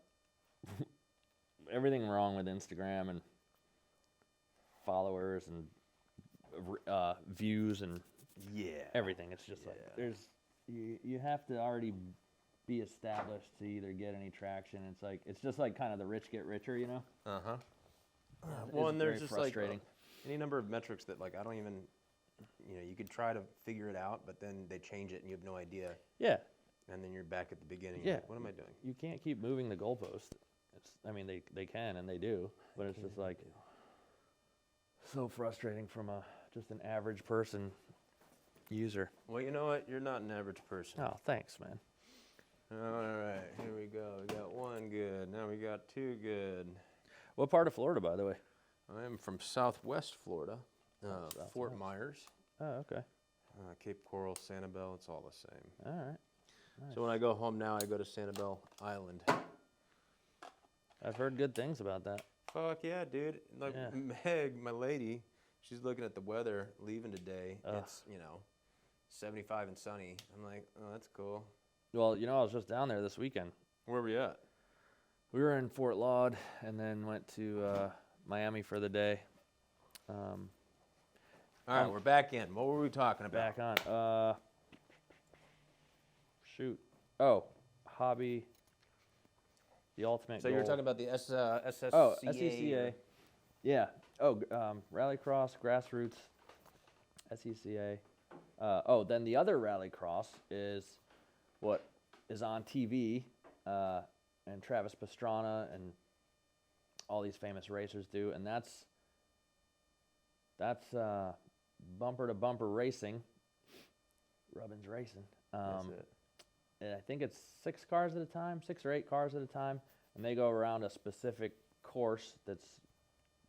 everything wrong with Instagram and followers and views and Yeah. everything. It's just like you have to already be established to either get any traction. It's just like kind of the rich get richer, you know? Uh-huh. It's Well, and very there's just frustrating. like any number of metrics that like I don't even, you could try to figure it out, but then they change it and you have no idea, Yeah. and then you're back at the beginning. Yeah. Like, what am I doing? You can't keep moving the goalpost. They can and they do, but it's just like so frustrating from just an average person user. Well, you know what? You're not an average person. Oh, thanks, man. All right, here we go. We got one good. Now we got two good. What part of Florida, by the way? I am from Southwest Florida, Fort Southwest. Myers, Oh, okay. Cape Coral, Sanibel. It's all the same. All right. Nice. So when I go home now, I go to Sanibel Island. I've heard good things about that. Fuck yeah, dude. Like Yeah. Meg, my lady, she's looking at the weather leaving today. Ugh. It's, 75 and sunny. I'm like, oh, that's cool. Well, I was just down there this weekend. Where we at? We were in Fort Laud and then went to Miami for the day. All right, we're back in. What were we talking about? Back on. Shoot. Oh, hobby. The ultimate So you were goal. talking about the SSCA. Oh, SCCA. Yeah. Oh, rallycross, grassroots, SCCA. Then the other rallycross is what is on TV, and Travis Pastrana and all these famous racers do, and that's bumper to bumper racing. Rubbin's Racing. That's it. And I think it's 6 cars at a time, 6 or 8 cars at a time, and they go around a specific course that's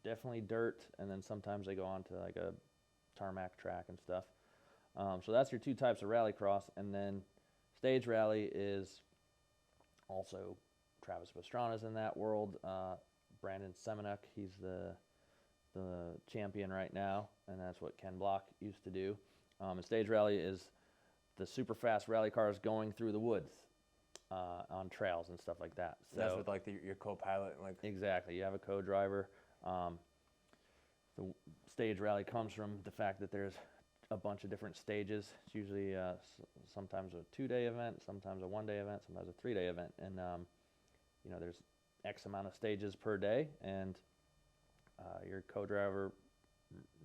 definitely dirt, and then sometimes they go on to like a tarmac track and stuff. So that's your two types of rallycross, and then stage rally is also Travis Pastrana's in that world. Brandon Semenuk, he's the champion right now, and that's what Ken Block used to do. And stage rally is the super fast rally cars going through the woods on trails and stuff like that. So that's with like your co-pilot, like exactly. You have a co-driver. The stage rally comes from the fact that there's a bunch of different stages. It's usually sometimes a 2-day event, sometimes a 1-day event, sometimes a 3-day event, and there's X amount of stages per day, and your co-driver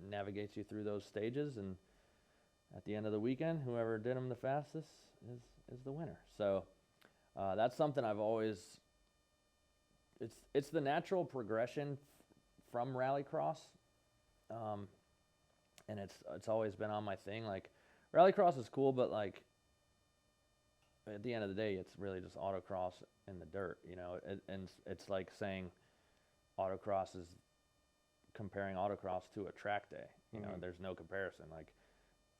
navigates you through those stages, and at the end of the weekend, whoever did them the fastest is the winner. So that's something I've always. It's the natural progression from rallycross, and it's always been on my thing. Like rallycross is cool, but like at the end of the day, it's really just autocross in the dirt, and it's like saying autocross is comparing autocross to a track day. There's no comparison. Like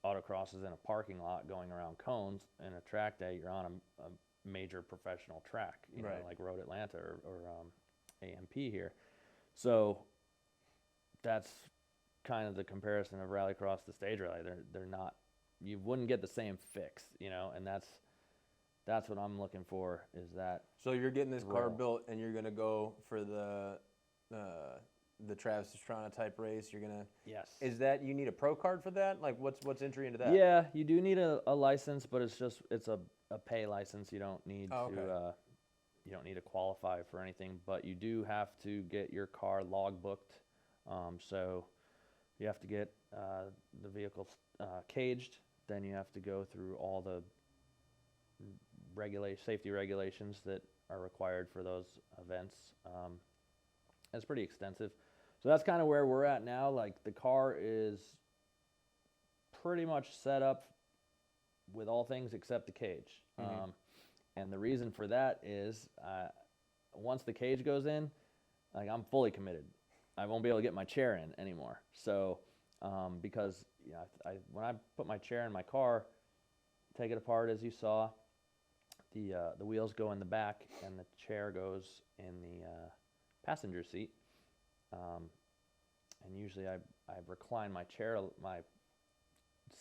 autocross is in a parking lot going around cones, and a track day you're on a major professional track, right. like Road Atlanta or AMP here. So that's kind of the comparison of rallycross to stage rally. They're not, you wouldn't get the same fix, and that's what I'm looking for, is that. So you're getting this car built, and you're gonna go for the Travis Pastrana type race. You're gonna. Yes. Is that you need a pro card for that? Like what's entry into that? Yeah, you do need a license, but it's a pay license. You don't need you don't need to qualify for anything, but you do have to get your car log booked. So you have to get the vehicle caged. Then you have to go through all the safety regulations that are required for those events. It's pretty extensive. So that's kind of where we're at now. Like the car is pretty much set up with all things except the cage. Mm-hmm. And the reason for that is once the cage goes in, like I'm fully committed. I won't be able to get my chair in anymore. So because when I put my chair in my car, take it apart as you saw, the wheels go in the back and the chair goes in the passenger seat. And usually I recline my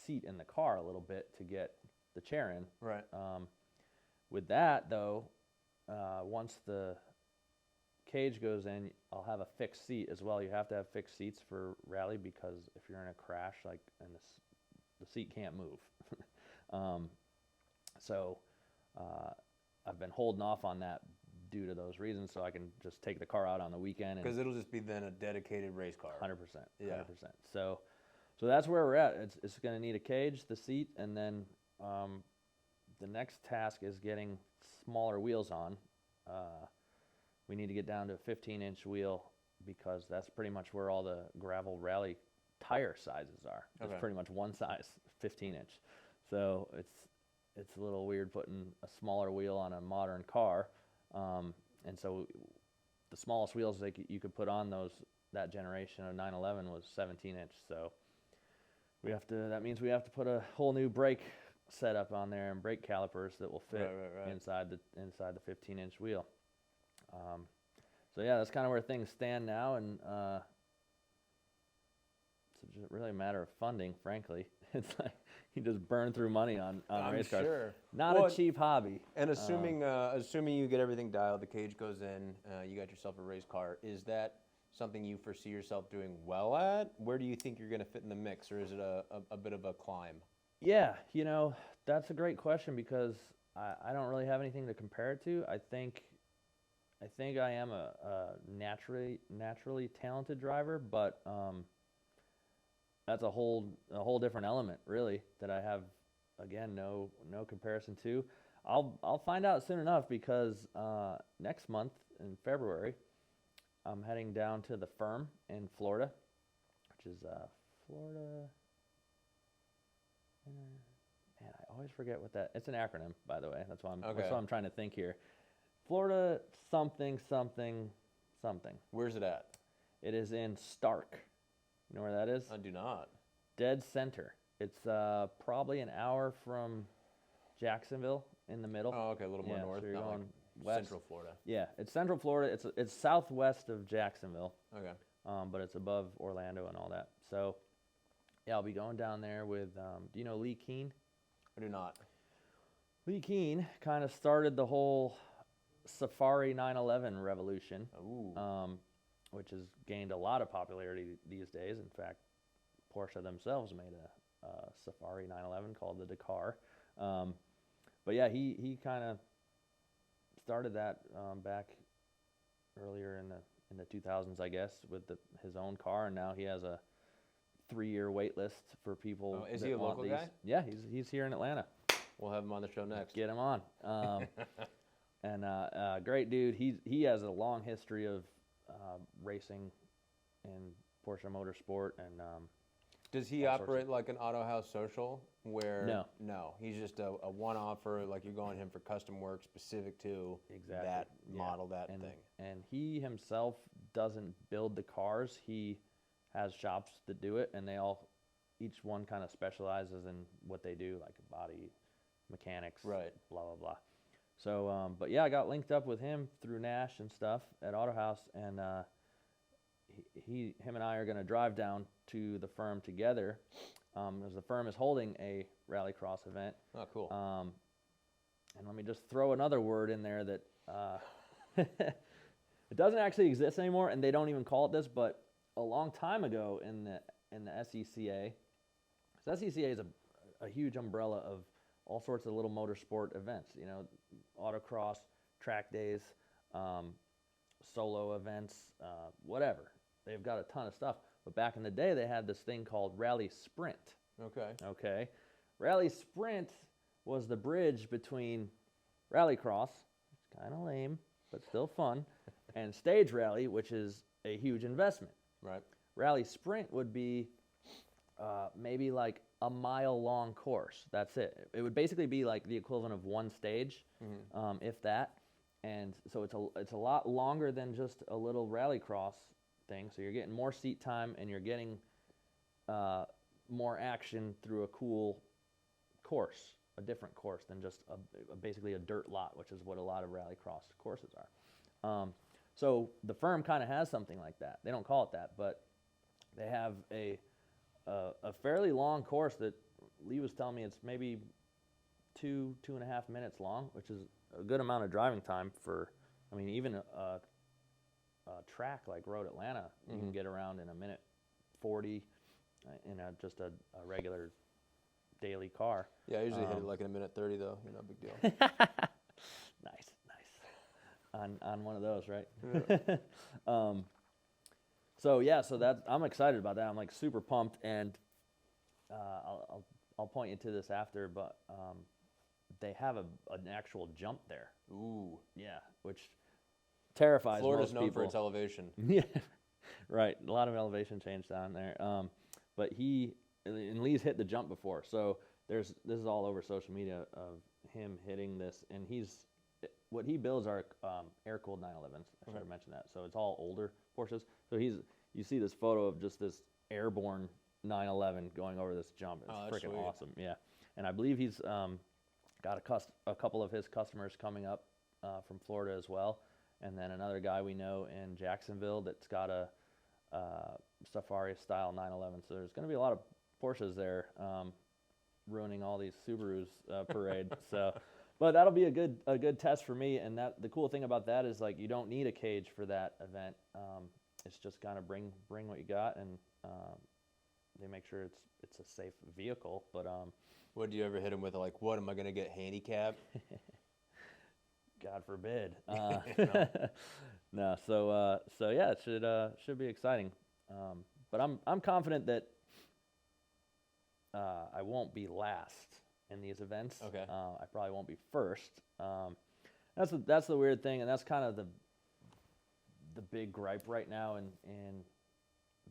seat in the car a little bit to get the chair in. Right. With that though, once the cage goes in, I'll have a fixed seat as well. You have to have fixed seats for rally, because if you're in a crash, and the seat can't move. So I've been holding off on that due to those reasons, so I can just take the car out on the weekend. Because it'll just be then a dedicated race car. 100%. Yeah. 100%. So that's where we're at. It's going to need a cage, the seat, and then the next task is getting smaller wheels on. We need to get down to a 15-inch wheel, because that's pretty much where all the gravel rally tire sizes are. It's pretty much one size, 15-inch. So it's a little weird putting a smaller wheel on a modern car. And so the smallest wheels you could put on that generation of 911 was 17-inch. So that means we have to put a whole new brake setup on there and brake calipers that will fit inside the 15-inch wheel. So yeah, that's kind of where things stand now, and it's really a matter of funding, frankly. It's like you just burn through money on race cars. Sure. Not a cheap hobby. And assuming you get everything dialed, the cage goes in, you got yourself a race car. Is that something you foresee yourself doing well at? Where do you think you're going to fit in the mix, or is it a bit of a climb? Yeah, that's a great question, because I don't really have anything to compare it to. I think I am a naturally talented driver, but that's a whole different element, really, that I have, again, no comparison to. I'll find out soon enough, because next month in February, I'm heading down to the Firm in Florida, which is Florida. Man, I always forget what that. It's an acronym, by the way. That's why I'm trying to think here. Florida something. Where's it at? It is in Stark. You know where that is? I do not. Dead center. It's probably an hour from Jacksonville in the middle. Oh, okay, a little more Yeah, north, so you're not going like west. Central Florida. Yeah, it's Central Florida. It's southwest of Jacksonville, Okay. but it's above Orlando and all that. So, yeah, I'll be going down there with. Do you know Lee Keene? I do not. Lee Keene kind of started the whole Safari 911 revolution, Ooh. which has gained a lot of popularity these days. In fact, Porsche themselves made a Safari 911 called the Dakar. But yeah, he kind of started that back earlier in the 2000s, I guess, with his own car, and now he has a 3-year wait list for people. Oh, is that he a want local these. guy? Yeah, he's here in Atlanta. We'll have him on the show next. Get him on. And great dude. He has a long history of racing in Porsche Motorsport, and Does he all sorts operate like an Auto House Social where No. He's just a one-offer, like you're going him for custom work specific to Exactly. that Yeah. model, that and, thing. And he himself doesn't build the cars. He has shops that do it, and each one kind of specializes in what they do, like body mechanics, Right. blah blah blah. So, but yeah, I got linked up with him through Nash and stuff at Auto House, and him and I are going to drive down to the firm together, as the firm is holding a rallycross event. Oh, cool. And let me just throw another word in there that it doesn't actually exist anymore, and they don't even call it this. But a long time ago in the SECA, so SECA is a huge umbrella of all sorts of little motorsport events. You know, autocross, track days, solo events, whatever. They've got a ton of stuff. But back in the day, they had this thing called Rally Sprint. Okay. Okay, Rally Sprint was the bridge between Rallycross, it's kind of lame, but still fun, and Stage Rally, which is a huge investment. Right. Rally Sprint would be maybe like a mile-long course. That's it. It would basically be like the equivalent of one stage, if that. And so it's a lot longer than just a little Rallycross thing. So you're getting more seat time, and you're getting more action through a cool course, a different course than just basically a dirt lot, which is what a lot of rallycross courses are. So the firm kind of has something like that. They don't call it that, but they have a fairly long course that Lee was telling me it's maybe 2.5 minutes long, which is a good amount of driving time for, I mean, even a track like Road Atlanta, you can get around in a minute 40 in just a regular daily car. Yeah, I usually hit it like in a minute 30 though. You know, big deal. Nice. On one of those, right? Yeah. So yeah, that I'm excited about that. I'm like super pumped, and I'll point you to this after, but they have an actual jump there. Ooh. Yeah, which terrifies Florida's most known people. for its elevation. Yeah, right. A lot of elevation change down there. But and Lee's hit the jump before, so this is all over social media of him hitting this, and what he builds are air-cooled 911s. I should have mentioned that. So it's all older Porsches. So you see this photo of just this airborne 911 going over this jump. It's freaking sweet. awesome. Yeah, and I believe he's got a couple of his customers coming up from Florida as well, and then another guy we know in Jacksonville that's got a Safari style 911. So there's going to be a lot of Porsches there, ruining all these Subarus parade. So, but that'll be a good test for me. And the cool thing about that is, like, you don't need a cage for that event. It's just kind of bring what you got, and they make sure it's a safe vehicle. But What do you ever hit him with? Like, what am I gonna get handicapped? God forbid. No. So yeah, it should be exciting. But I'm confident that I won't be last in these events. Okay. I probably won't be first. That's the weird thing, and that's kind of the big gripe right now in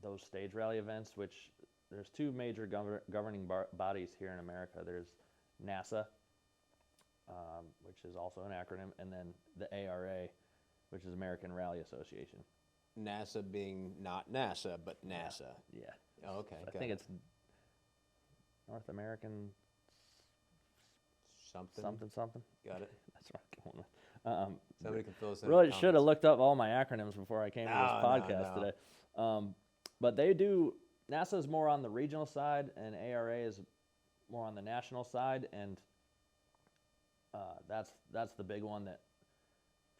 those stage rally events. Which there's two major governing bodies here in America. There's NASA, which is also an acronym, and then the ARA, which is American Rally Association. NASA being not NASA, but NASA. Yeah. Oh, okay. I think it's North American something. Got it. That's what I'm going with. Somebody can fill us in. Really should have looked up all my acronyms before I came to this podcast no. today. But they do. NASA is more on the regional side, and ARA is more on the national side, and that's the big one that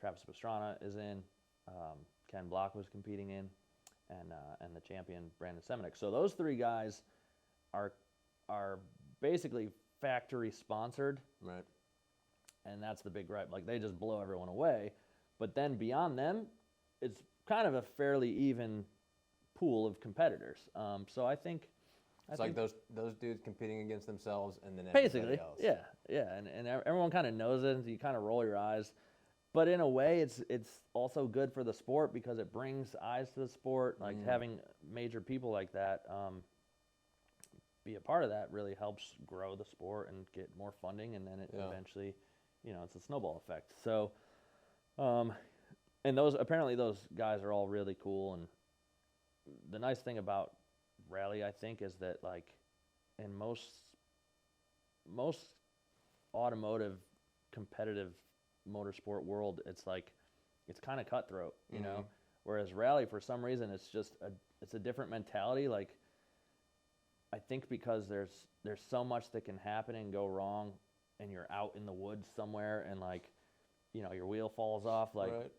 Travis Pastrana is in. Ken Block was competing in, and the champion Brandon Semenuk. So those three guys are basically factory sponsored, right? And that's the big gripe. Like, they just blow everyone away. But then beyond them, it's kind of a fairly even pool of competitors. So I think it's like those dudes competing against themselves, and then basically, everybody else. yeah, and everyone kind of knows it, and so you kind of roll your eyes. But in a way, it's also good for the sport because it brings eyes to the sport. Like, having major people like that be a part of that really helps grow the sport and get more funding, and then it eventually, it's a snowball effect. So, and those guys are all really cool. And the nice thing about rally, I think, is that, like, in most automotive competitive motorsport world, it's kind of cutthroat, you know. Whereas rally, for some reason, it's a different mentality. Like, I think because there's so much that can happen and go wrong, and you're out in the woods somewhere, and, like, your wheel falls off. Like, right.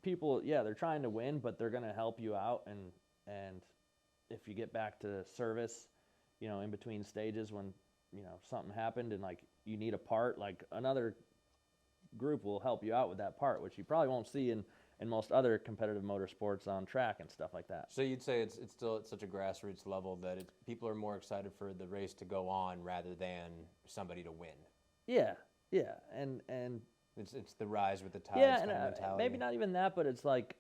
People, they're trying to win, but they're gonna help you out, and if you get back to service, in between stages when something happened and, like, you need a part, like, another group will help you out with that part, which you probably won't see in most other competitive motorsports on track and stuff like that. So you'd say it's still at such a grassroots level that people are more excited for the race to go on rather than somebody to win. Yeah, and it's the rise with the tides kind of of mentality. maybe not even that, but it's like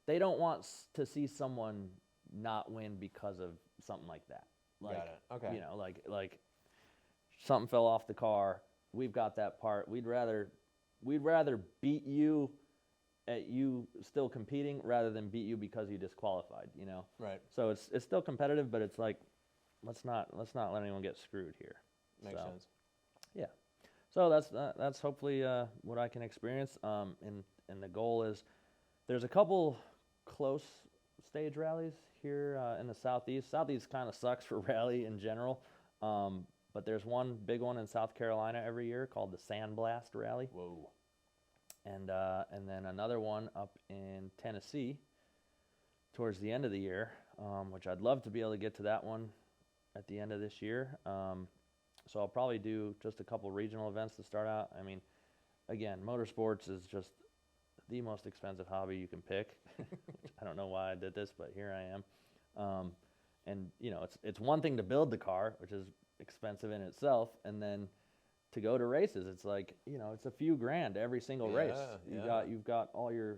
they don't want to see someone not win because of something like that. Like, got it. Okay. Like something fell off the car. We've got that part. We'd rather beat you at you still competing rather than beat you because you disqualified. Right. So it's still competitive, but it's like let's not let anyone get screwed here. Makes sense. Yeah. So that's hopefully what I can experience. And the goal is there's a couple close stage rallies here in the Southeast. Southeast kind of sucks for rally in general. But there's one big one in South Carolina every year called the Sandblast Rally. Whoa. And then another one up in Tennessee towards the end of the year, which I'd love to be able to get to that one at the end of this year. So I'll probably do just a couple regional events to start out. I mean, again, motorsports is just the most expensive hobby you can pick. I don't know why I did this, but here I am. And it's one thing to build the car, which is expensive in itself, and then to go to races, it's like it's a few grand every single race. You've got all your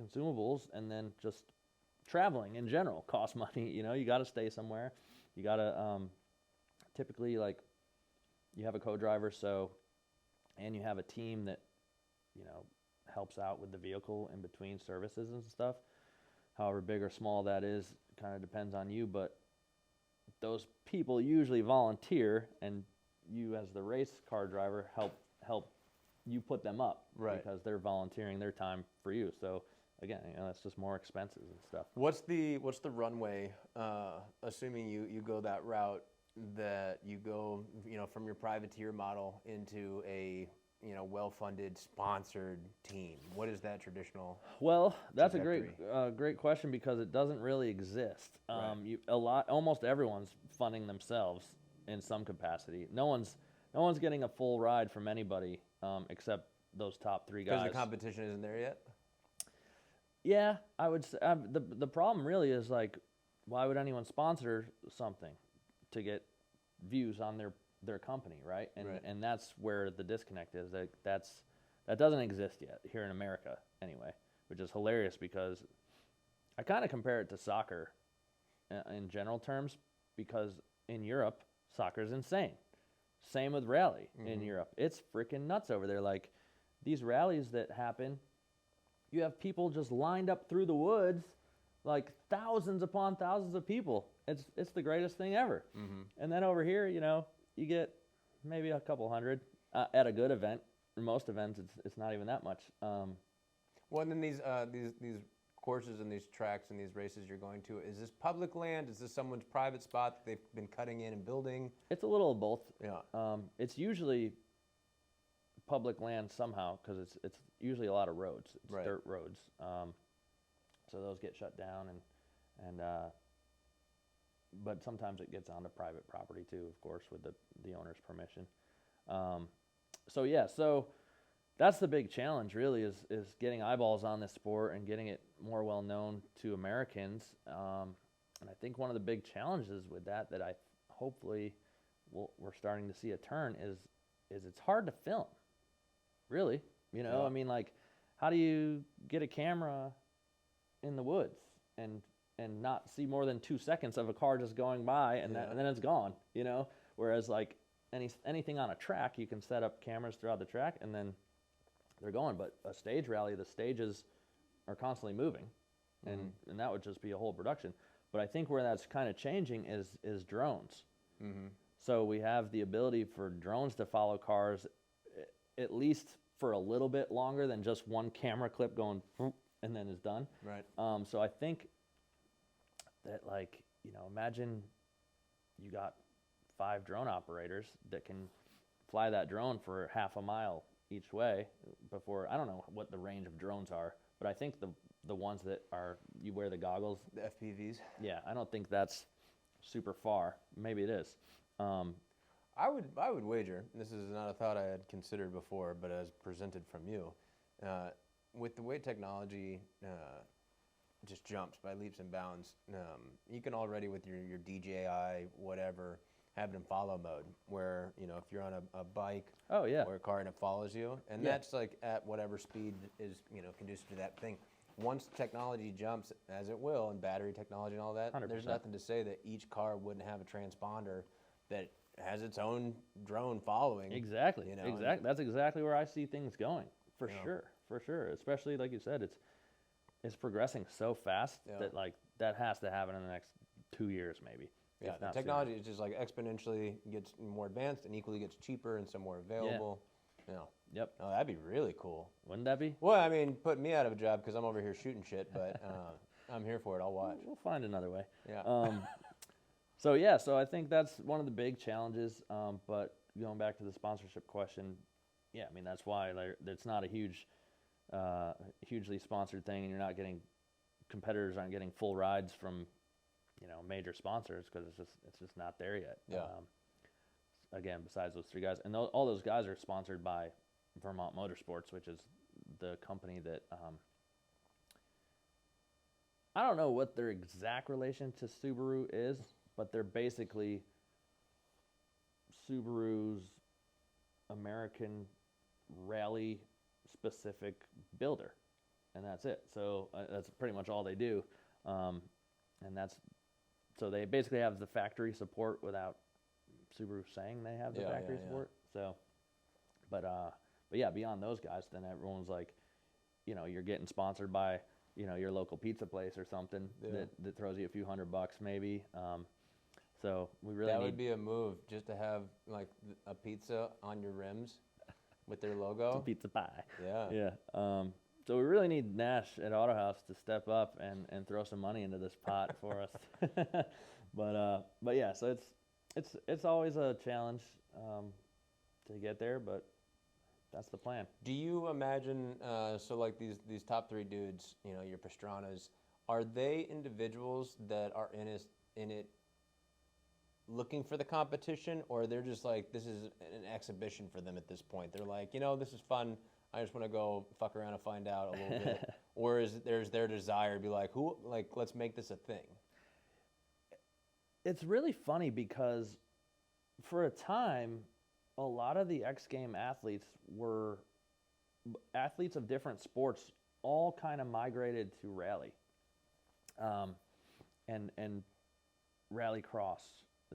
consumables, and then just traveling in general costs money. You got to stay somewhere. You got to typically, like, you have a co-driver, and you have a team that helps out with the vehicle in between services and stuff. However big or small that is, kind of depends on you, but those people usually volunteer, and you as the race car driver help you put them up, right? Because they're volunteering their time for you. So again, that's just more expenses and stuff. What's the runway? Assuming you go that route, that you go from your privateer model into a well-funded sponsored team. What is that traditional? Well, that's a great question because it doesn't really exist. Right. Almost everyone's funding themselves in some capacity. No one's getting a full ride from anybody except those top three guys. Because the competition isn't there yet. Yeah, I would say the problem really is, like, why would anyone sponsor something to get views on their company, right? And that's where the disconnect is. That doesn't exist yet here in America anyway, which is hilarious because I kind of compare it to soccer in general terms, because in Europe, soccer is insane. Same with rally in Europe. It's freaking nuts over there. Like, these rallies that happen, you have people just lined up through the woods, like thousands upon thousands of people. It's the greatest thing ever. And then over here, you know, you get maybe a couple hundred at a good event. In most events, it's not even that much. Well, and then these courses and these tracks and these races you're going to, is this public land? Is this someone's private spot that they've been cutting in and building? It's a little of both. Yeah. It's usually public land somehow because it's usually a lot of roads. It's Right. dirt roads. So those get shut down and but sometimes it gets onto private property too, of course, with the owner's permission. So that's the big challenge really is getting eyeballs on this sport and getting it more well known to Americans. And I think one of the big challenges with that I hopefully we're starting to see a turn is it's hard to film. Really, you know, Yeah. I mean, like, how do you get a camera in the woods and not see more than 2 seconds of a car just going by and then it's gone, you know? Whereas like anything on a track, you can set up cameras throughout the track and then they're going. But a stage rally, the stages are constantly moving, and that would just be a whole production. But I think where that's kind of changing is drones. So we have the ability for drones to follow cars at least for a little bit longer than just one camera clip going and then is done. Right. So I think that, like, you know, imagine you got 5 drone operators that can fly that drone for half a mile each way before, I don't know what the range of drones are, but I think the ones that are, you wear the goggles. The FPVs. Yeah, I don't think that's super far. Maybe it is. I would wager, this is not a thought I had considered before, but as presented from you, with the way technology just jumps by leaps and bounds, you can already with your DJI, whatever, have it in follow mode, where, you know, if you're on a bike Oh, yeah. or a car and it follows you, and Yeah. that's like at whatever speed is, you know, conducive to that thing. Once technology jumps, as it will, and battery technology and all that, 100%. there's nothing to say that each car wouldn't have a transponder that has its own drone following. Exactly. You know, exactly. That's exactly where I see things going. For Yeah. sure. For sure. Especially like you said, it's progressing so fast Yeah. that like that has to happen in the next 2 years maybe. Yeah, if the not technology is just like exponentially gets more advanced and equally gets cheaper and some more available. You know. Sooner. Yep. Oh, that'd be really cool. Wouldn't that be? Well, I mean, put me out of a job because I'm over here shooting shit, but I'm here for it. I'll watch. We'll find another way. Yeah. So I think that's one of the big challenges. But going back to the sponsorship question, yeah, I mean that's why it's not a hugely sponsored thing, and you're not getting competitors aren't getting full rides from, you know, major sponsors because it's just not there yet. Yeah. Again, besides those 3 guys, and all those guys are sponsored by Vermont Motorsports, which is the company that I don't know what their exact relation to Subaru is, but they're basically Subaru's American rally specific builder, and that's it. So that's pretty much all they do, and so they basically have the factory support without Subaru saying they have the factory support. So, but yeah, beyond those guys, then everyone's like, you know, you're getting sponsored by, you know, your local pizza place or something that throws you a few $100 maybe. So we really that need would be a move, just to have like a pizza on your rims with their logo. some pizza pie. Yeah. Yeah. So we really need Nash at Auto House to step up and throw some money into this pot for us. But yeah, so it's always a challenge to get there, but that's the plan. Do you imagine, so like these top 3 dudes, you know, your Pastranas, are they individuals that are in it looking for the competition, or they're just like, this is an exhibition for them at this point? They're like, you know, this is fun. I just want to go fuck around and find out a little bit. Or there's their desire to be like, let's make this a thing. It's really funny because for a time, a lot of the X Game athletes were athletes of different sports, all kind of migrated to rally, and rallycross,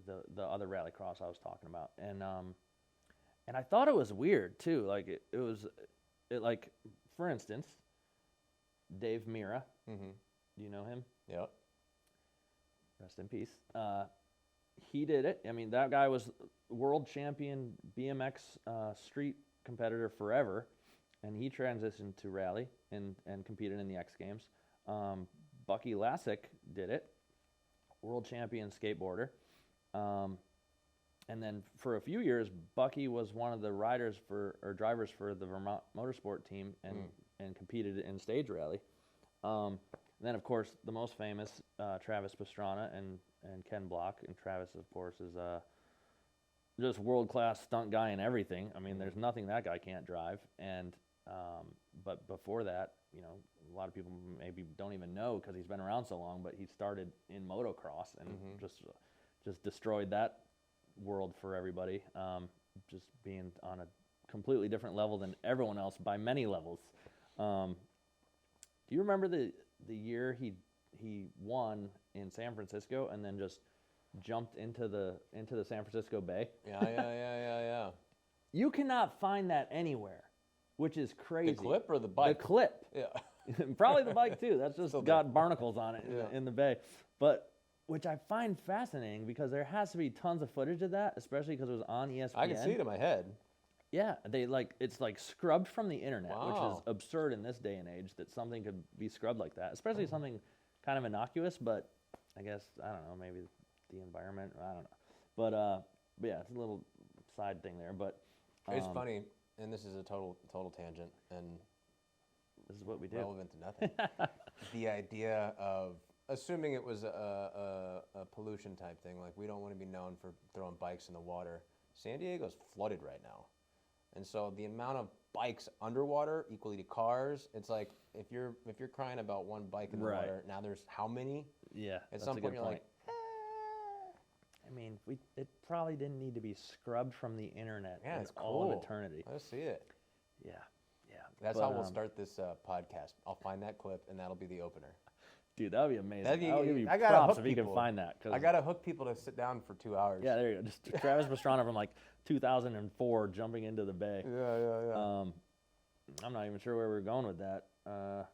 the other rallycross I was talking about, and I thought it was weird too. Like it was, like for instance, Dave Mira. Mm-hmm. Do you know him? Yep. Rest in peace. He did it. I mean, that guy was world champion BMX street competitor forever, and he transitioned to rally and competed in the X Games. Bucky Lasek did it, world champion skateboarder. And then for a few years, Bucky was one of the drivers for the Vermont Motorsport team and competed in stage rally. Then, of course, the most famous, Travis Pastrana and Ken Block. And Travis, of course, is just world-class stunt guy and everything. I mean, there's nothing that guy can't drive. And but before that, you know, a lot of people maybe don't even know because he's been around so long, but he started in motocross and just destroyed that world for everybody, just being on a completely different level than everyone else by many levels. Do you remember the year he won in San Francisco and then just jumped into the San Francisco Bay? Yeah. You cannot find that anywhere, which is crazy. The clip or the bike? The clip. Yeah. Probably the bike too. That's just got barnacles on it in the bay. But which I find fascinating because there has to be tons of footage of that, especially because it was on ESPN. I can see it in my head. Yeah, it's like scrubbed from the internet, which is Wow. absurd in this day and age that something could be scrubbed like that, especially something kind of innocuous. But I guess I don't know, maybe the environment. I don't know, but yeah, it's a little side thing there. But It's funny, and this is a total tangent and this is what we do. relevant to nothing. The idea of assuming it was a pollution type thing, like we don't want to be known for throwing bikes in the water. San Diego's flooded right now. And so the amount of bikes underwater equally to cars, it's like if you're crying about one bike in the water, now there's how many? Yeah, At some point you're like, I mean, it probably didn't need to be scrubbed from the internet yeah, in it's all cool. of eternity. I see it. Yeah. That's But, how we'll start this podcast. I'll find that clip and that'll be the opener. Dude, that would be amazing. That'd be- I'll give you I gotta props hook if you can people. find that. 'Cause I gotta hook people to sit down for 2 hours. yeah, there you go. Just Travis Pastrana from like 2004 jumping into the bay. Yeah. I'm not even sure where we're going with that. Nash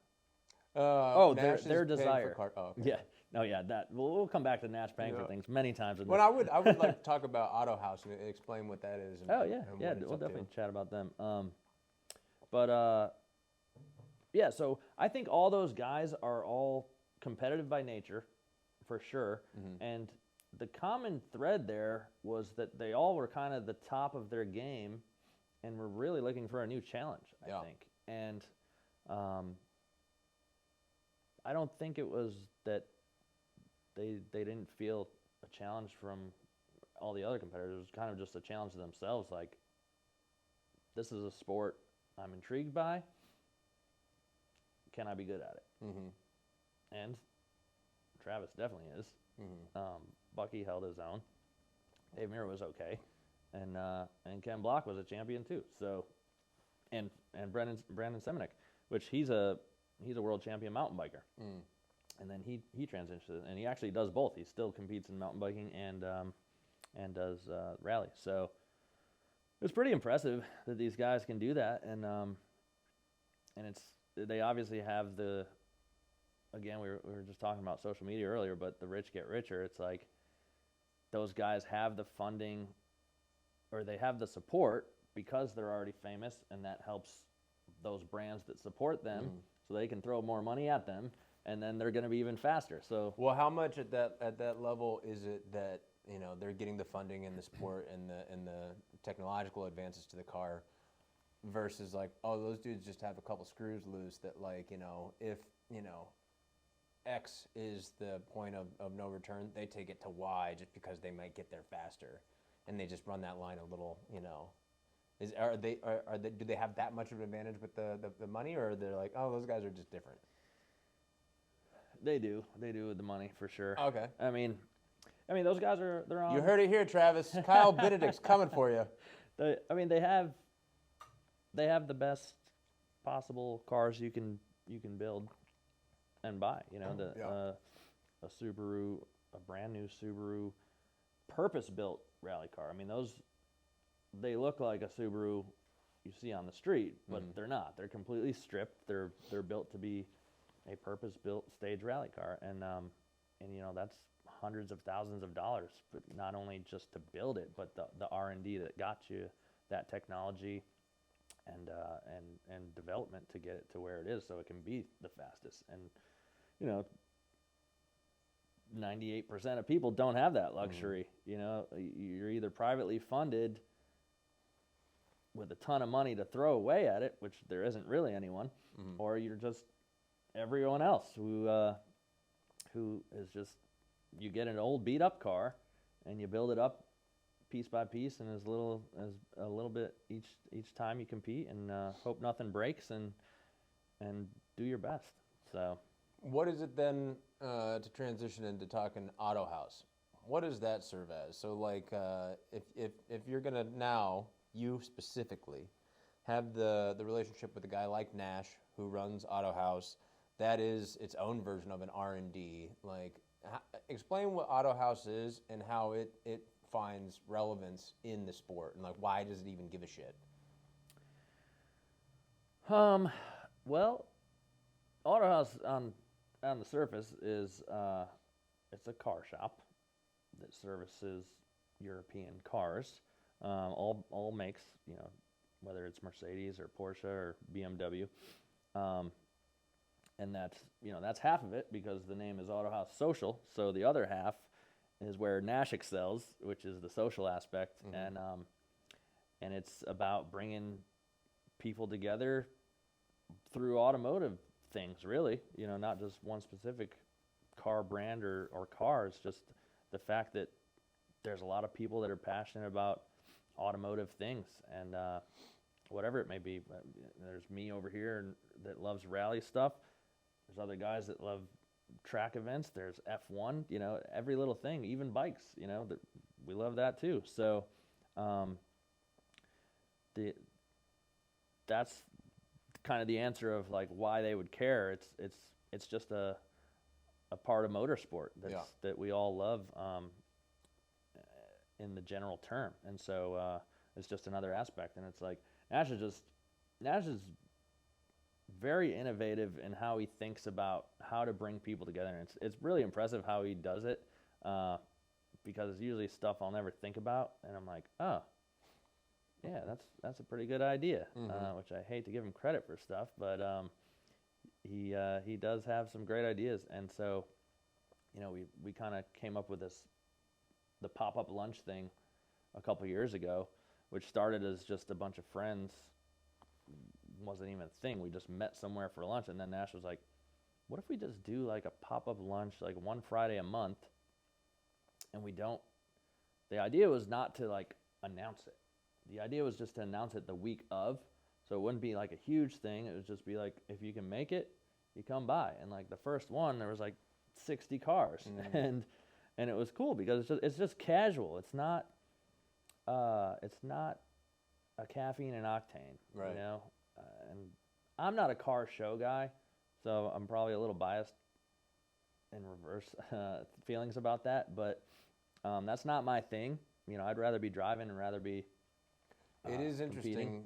is their paying for desire. oh, okay. Yeah. No, yeah, that. We'll come back to Nash paying for things many times. In Well, this. I would like to talk about Auto House and explain what that is. And, Oh yeah, and yeah. what it's We'll up to. definitely chat about them. Yeah. So I think all those guys are all competitive by nature, for sure. And the common thread there was that they all were kind of the top of their game, and were really looking for a new challenge. I think, and I don't think it was that they didn't feel a challenge from all the other competitors. It was kind of just a challenge to themselves. Like, this is a sport I'm intrigued by. Can I be good at it? And Travis definitely is. Bucky held his own. Dave Mira was okay, and Ken Block was a champion too. So, and Brandon Semenek, which he's a world champion mountain biker. And then he transitions, and he actually does both. He still competes in mountain biking and does rally. So it's pretty impressive that these guys can do that, and they obviously have the. Again, we were just talking about social media earlier, but the rich get richer. It's like those guys have the funding, or they have the support because they're already famous, and that helps those brands that support them, so they can throw more money at them. And then they're going to be even faster. So, well, how much at that level is it that they're getting the funding and the support and the technological advances to the car, versus like, oh, those dudes just have a couple screws loose that, like, if X is the point of no return, they take it to Y just because they might get there faster, and they just run that line a little, do they have that much of an advantage with the money, or they're like, oh, those guys are just different? They do with the money for sure. Okay. I mean, those guys they're on. You heard it here, Travis. Kyle Benedict's coming for you. They have the best possible cars you can build and buy. A Subaru, a brand new Subaru, purpose-built rally car. I mean, they look like a Subaru you see on the street, but they're not. They're completely stripped. They're built to be a purpose-built stage rally car, and you know, that's hundreds of thousands of dollars, but not only just to build it, but the R&D that got you that technology and development to get it to where it is, so it can be the fastest. And you know, 98% of people don't have that luxury. You know, you're either privately funded with a ton of money to throw away at it, which there isn't really anyone, or you're just everyone else who is just, you get an old beat up car and you build it up piece by piece and as a little bit each time you compete, and hope nothing breaks, and do your best. So what is it then to transition into talking Auto House? What does that serve as? So like if you're gonna now, you specifically, have the relationship with a guy like Nash who runs Auto House, that is its own version of an R&D. Like, explain what Auto House is and how it finds relevance in the sport, and like why does it even give a shit? Well, Auto House on the surface is it's a car shop that services European cars, all makes, you know, whether it's Mercedes or Porsche or BMW, and that's, you know, that's half of it because the name is Auto House Social. So the other half is where Nash excels, which is the social aspect, and it's about bringing people together through automotive things, really. You know, not just one specific car brand or cars, just the fact that there's a lot of people that are passionate about automotive things, and whatever it may be. There's me over here that loves rally stuff. There's other guys that love track events. There's F1, you know, every little thing, even bikes, you know, that we love that too. So that's kind of the answer of like why they would care. It's just a part of motorsport that we all love in the general term. And so it's just another aspect. And it's like Nash is very innovative in how he thinks about how to bring people together. And it's really impressive how he does it, because it's usually stuff I'll never think about, and I'm like, oh, yeah, that's a pretty good idea, which I hate to give him credit for stuff, but he does have some great ideas. And so, you know, we kind of came up with the pop-up lunch thing a couple years ago, which started as just a bunch of friends. Wasn't even a thing. We just met somewhere for lunch, and then Nash was like, what if we just do like a pop-up lunch like one Friday a month, and the idea was not to like announce it. The idea was just to announce it the week of, so it wouldn't be like a huge thing. It would just be like, if you can make it, you come by. And like the first one, there was like 60 cars, and it was cool because it's just casual. It's not a caffeine and octane, right? You know, and I'm not a car show guy, so I'm probably a little biased in reverse feelings about that. But that's not my thing. You know, I'd rather be driving and rather be. It is competing. interesting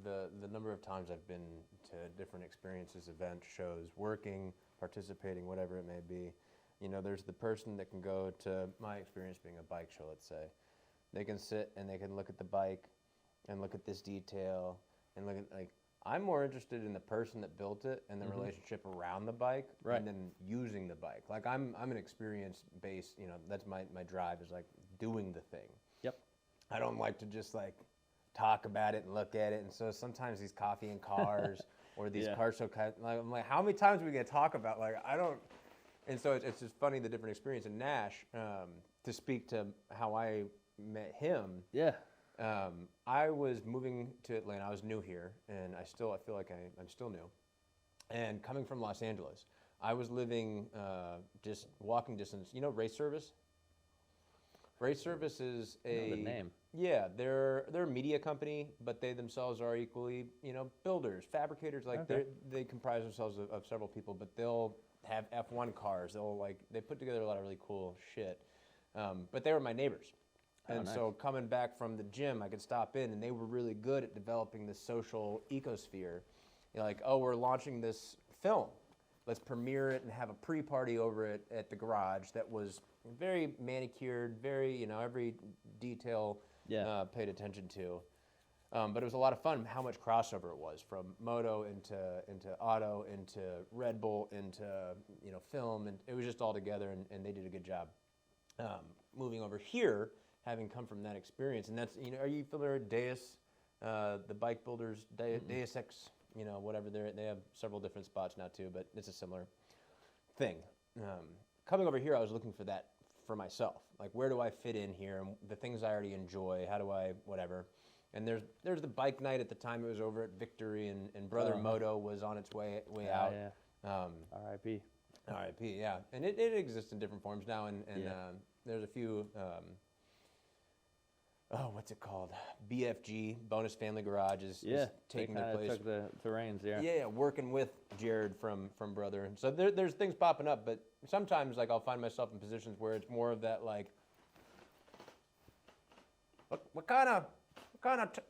the number of times I've been to different experiences, events, shows, working, participating, whatever it may be. You know, there's the person that can go to, my experience being a bike show, let's say. They can sit and they can look at the bike and look at this detail and look at, like, I'm more interested in the person that built it and the relationship around the bike, right, and then using the bike. Like, I'm an experience-based, you know, that's my drive, is like doing the thing. Yep. I don't like to just like talk about it and look at it. And so sometimes these coffee and cars or these car show, like, I'm like, how many times are we gonna talk about, like, I don't. And so it's just funny, the different experience. And Nash, to speak to how I met him. Yeah. I was moving to Atlanta. I was new here, and I feel like I'm still new. And coming from Los Angeles, I was living just walking distance. You know, Race Service? Race Service is the name. Yeah, they're a media company, but they themselves are equally, you know, builders, fabricators. Like, they comprise themselves of several people, but they'll have F1 cars. They put together a lot of really cool shit. But they were my neighbors. And nice. So coming back from the gym, I could stop in, and they were really good at developing this social ecosphere. You're like, oh, we're launching this film. let's premiere it and have a pre-party over it at the garage that was very manicured, very, every detail paid attention to. But it was a lot of fun how much crossover it was from moto into auto, into Red Bull, into film, and it was just all together, and they did a good job. Moving over here, having come from that experience, and that's, are you familiar with Deus, the bike builders, Deus Ex, whatever, they have several different spots now too, but it's a similar thing. Coming over here, I was looking for that for myself. Like, where do I fit in here? And the things I already enjoy, how do I, whatever. And there's the bike night at the time. It was over at Victory, and Brother Moto was on its way out. Yeah. R.I.P. R.I.P. Yeah, and it exists in different forms now. And there's a few. What's it called? BFG, Bonus Family Garage is taking their place. Took the reins. Yeah, working with Jared from Brother, and so there's things popping up. But sometimes, like, I'll find myself in positions where it's more of that, like, what kind of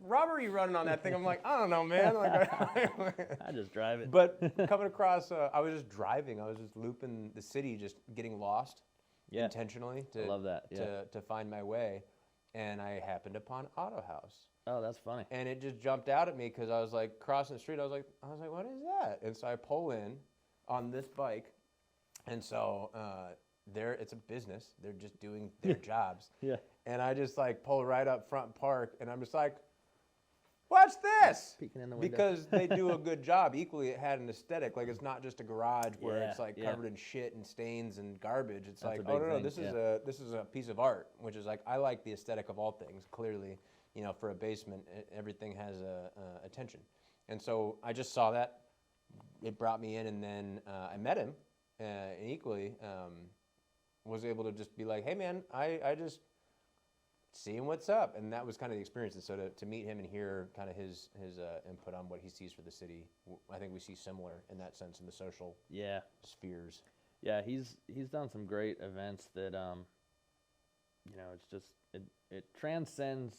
rubber are you running on that thing? I'm like, I don't know, man. I just drive it. But coming across, I was just driving. I was just looping the city, just getting lost intentionally I love that. to find my way. And I happened upon Auto House. Oh, that's funny. And it just jumped out at me because I was like crossing the street. I was like, what is that? And so I pull in on this bike, and so it's a business. They're just doing their jobs. Yeah. And I just like pull right up front park, and I'm just like, what's this? Peeking in the window. Because they do a good job. Equally, it had an aesthetic. Like, it's not just a garage where it's like covered in shit and stains and garbage. It's That's like, a big thing, this is a piece of art, which is like, I like the aesthetic of all things. Clearly, for a basement, everything has a attention. And so I just saw that. It brought me in, and then I met him, and equally was able to just be like, hey man, I just seeing what's up, and that was kind of the experience. And so to meet him and hear kind of his input on what he sees for the city, I think we see similar in that sense in the social spheres. Yeah, he's done some great events that it's just it transcends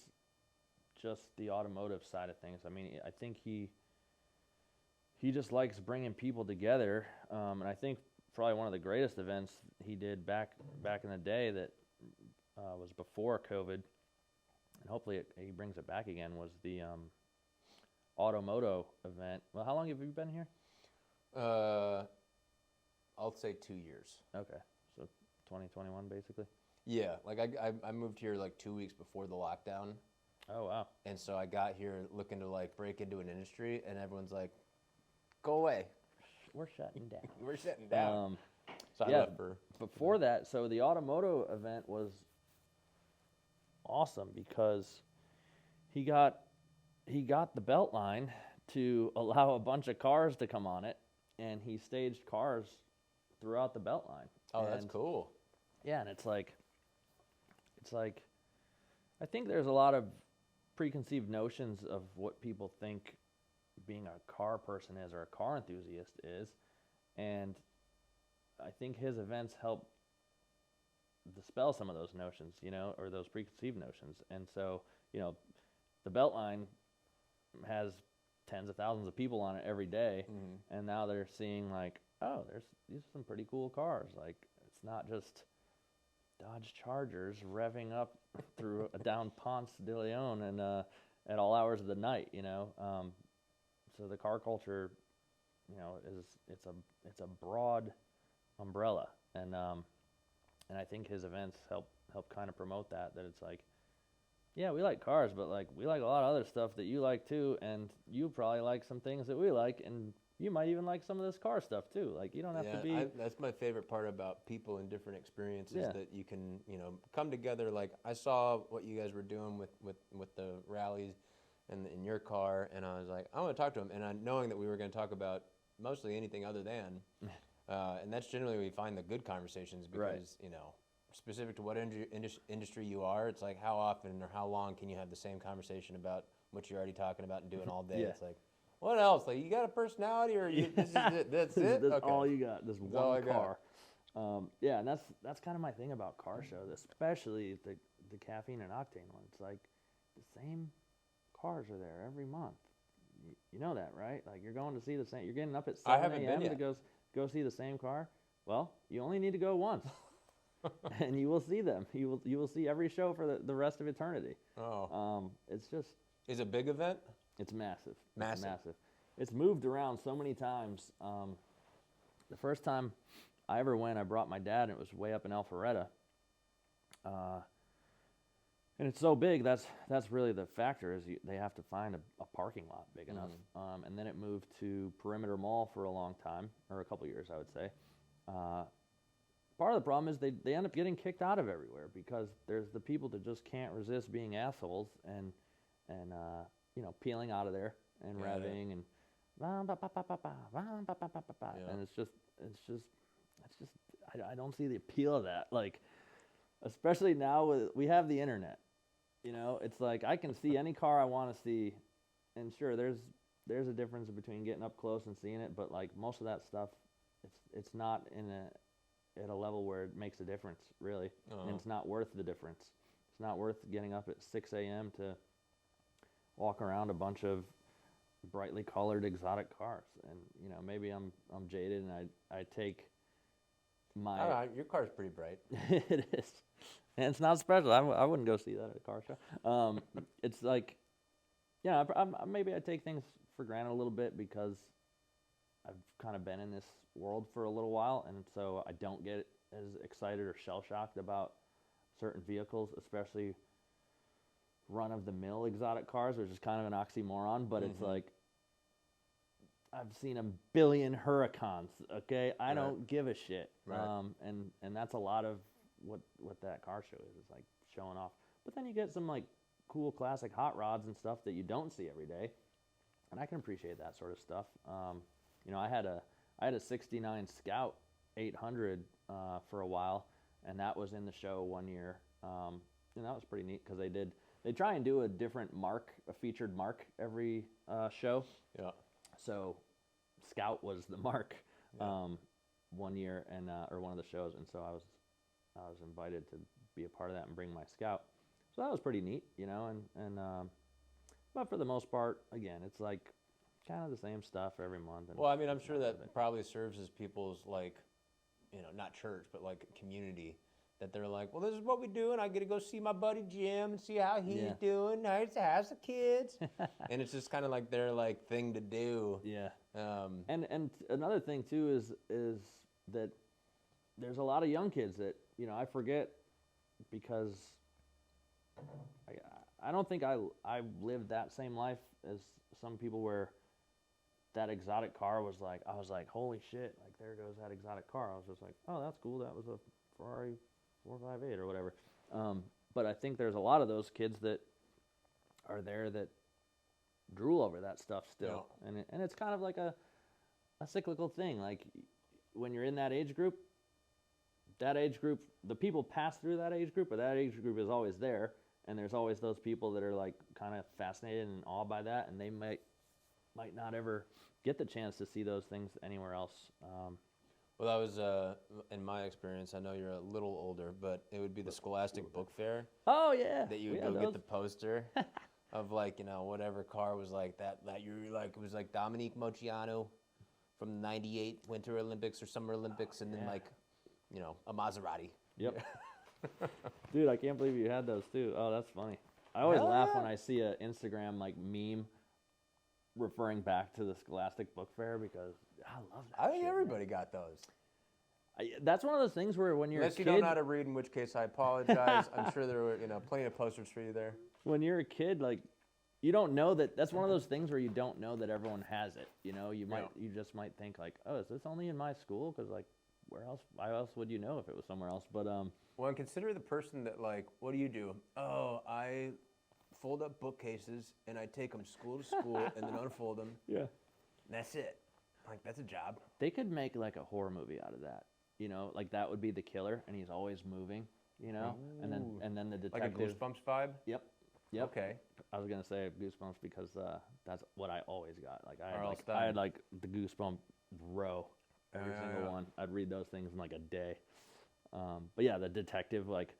just the automotive side of things. I mean, I think he just likes bringing people together, and I think probably one of the greatest events he did back in the day that was before COVID, and hopefully he brings it back again, was the Automoto event. Well, how long have you been here? I'll say 2 years. Okay, so 2021 basically. Yeah, like I moved here like 2 weeks before the lockdown. Oh wow! And so I got here looking to like break into an industry, and everyone's like, "Go away, we're shutting down. We're shutting down." So I left for before that. So the Automoto event was awesome because he got the belt line to allow a bunch of cars to come on it, and he staged cars throughout the belt line. Oh, that's cool. Yeah, and it's like I think there's a lot of preconceived notions of what people think being a car person is or a car enthusiast is, and I think his events help dispel some of those notions, or those preconceived notions. And so, the Beltline has tens of thousands of people on it every day, and now they're seeing like, oh, these are some pretty cool cars. Like, it's not just Dodge Chargers revving up through down Ponce de Leon and at all hours of the night, So the car culture, it's a broad umbrella, and I think his events help kind of promote that it's like, yeah, we like cars, but like we like a lot of other stuff that you like too, and you probably like some things that we like, and you might even like some of this car stuff too. Like, you don't have to be. That's my favorite part about people and different experiences, that you can come together. Like, I saw what you guys were doing with the rallies and in your car, and I was like, I want to talk to him, and knowing that we were going to talk about mostly anything other than, and that's generally where we find the good conversations, because specific to what industry you are, it's like, how often or how long can you have the same conversation about what you're already talking about and doing all day? It's like, what else? Like, you got a personality, or this is it? That's it? That's all you got. This one car. Yeah, and that's kind of my thing about car shows, especially the caffeine and octane one. It's like the same cars are there every month. You know that, right? Like, you're going to see the same. You're getting up at 7 a.m. to go. go see the same car? Well, you only need to go once, and you will see them. You will see every show for the rest of eternity. Oh. It's just Is it a big event? it's massive. Massive. It's massive. It's moved around so many times. The first time I ever went, I brought my dad, and it was way up in Alpharetta. And it's so big, that's really the factor, is they have to find a parking lot big enough. And then it moved to Perimeter Mall for a long time, or a couple years, I would say. Part of the problem is they end up getting kicked out of everywhere because there's the people that just can't resist being assholes and peeling out of there and revving and and it's just I don't see the appeal of that. Like, especially now we have the internet. It's like I can see any car I want to see, and sure, there's a difference between getting up close and seeing it, but like most of that stuff, it's not at a level where it makes a difference, really, and it's not worth the difference. It's not worth getting up at 6 a.m. to walk around a bunch of brightly colored exotic cars. And maybe I'm jaded, and I take my Your car's pretty bright. it is, and it's not special. I wouldn't go see that at a car show. It's like, maybe I take things for granted a little bit because I've kind of been in this world for a little while, and so I don't get as excited or shell-shocked about certain vehicles, especially run-of-the-mill exotic cars, which is kind of an oxymoron, but it's like, I've seen a billion Huracans, okay? I don't give a shit. Right. And that's a lot of what that car show is. It's like showing off. But then you get some like cool classic hot rods and stuff that you don't see every day. And I can appreciate that sort of stuff. I had a 69 Scout 800 for a while, and that was in the show one year. And that was pretty neat because they try and do a different a featured mark every show. Yeah. So Scout was the mark one year, and or one of the shows, and so I was invited to be a part of that and bring my Scout. So that was pretty neat, but for the most part, again, it's like kind of the same stuff every month. And Well, I mean, I'm sure that probably serves as people's, like, not church, but like community, that they're like, well, this is what we do, and I get to go see my buddy Jim and see how he's doing. Nice to have the kids. And it's just kind of like their like thing to do. Yeah. And another thing too is that there's a lot of young kids that I forget because I don't think I lived that same life as some people where that exotic car was like, I was like, holy shit, like there goes that exotic car. I was just like, oh, that's cool. That was a Ferrari 458 or whatever. But I think there's a lot of those kids that are there that drool over that stuff still. Yeah. And it's kind of like a cyclical thing. Like when you're in that age group, the people pass through that age group, but that age group is always there. And there's always those people that are like kind of fascinated and awed by that, and they might not ever get the chance to see those things anywhere else. Well, that was, in my experience, I know you're a little older, but it would be the Scholastic Book Fair. Oh, yeah. That you would go get the poster of, like, whatever car was like that you were like, it was like Dominique Moceanu from the 98 Winter Olympics or Summer Olympics, and then, like, a Maserati. Yep. Dude, I can't believe you had those, too. Oh, that's funny. I always laugh when I see an Instagram, like, meme referring back to the Scholastic Book Fair because I love that. I think everybody got those. That's one of those things where when you're Unless a kid, you don't know how to read, in which case I apologize. I'm sure there were plenty of posters for you there. When you're a kid, like you don't know that. That's one of those things where you don't know that everyone has it. You just might think like, oh, is this only in my school? Because like, why else would you know if it was somewhere else? But well, and consider the person that like, what do you do? Oh, I fold up bookcases and I take them school to school and then unfold them. Yeah. That's it. Like, that's a job. They could make like a horror movie out of that. Like that would be the killer, and he's always moving. And then the detective. Like a Goosebumps vibe. Yep. Okay. I was gonna say Goosebumps because that's what I always got. Like I had like the Goosebump row, every single one. I'd read those things in like a day. But yeah, the detective, like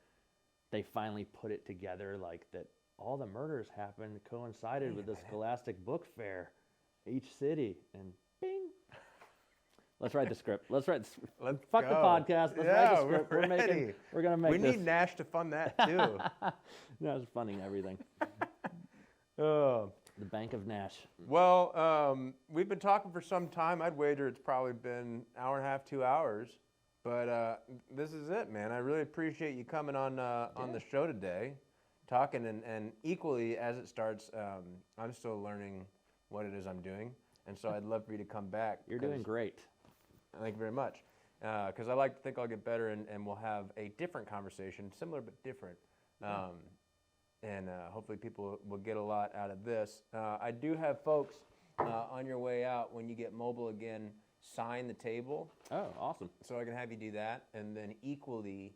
they finally put it together, like that all the murders happened coincided with the Scholastic Book Fair, each city, and bing. Let's write the script. Let's write. Let's Fuck the go. podcast. Let's Yeah, write the script. we're We're ready. gonna make We this. need Nash to fund that too. No, it's funding everything. Oh. The Bank of Nash. Well, we've been talking for some time. I'd wager it's probably been an hour and a half, 2 hours. But this is it, man. I really appreciate you coming on the show today, talking, and equally as it starts, I'm still learning what it is I'm doing, and so I'd love for you to come back. You're doing great. Thank you very much. Because I like to think I'll get better, and we'll have a different conversation, similar but different. And hopefully people will get a lot out of this. I do have folks on your way out, when you get mobile again, sign the table. Oh, awesome. So I can have you do that. And then equally,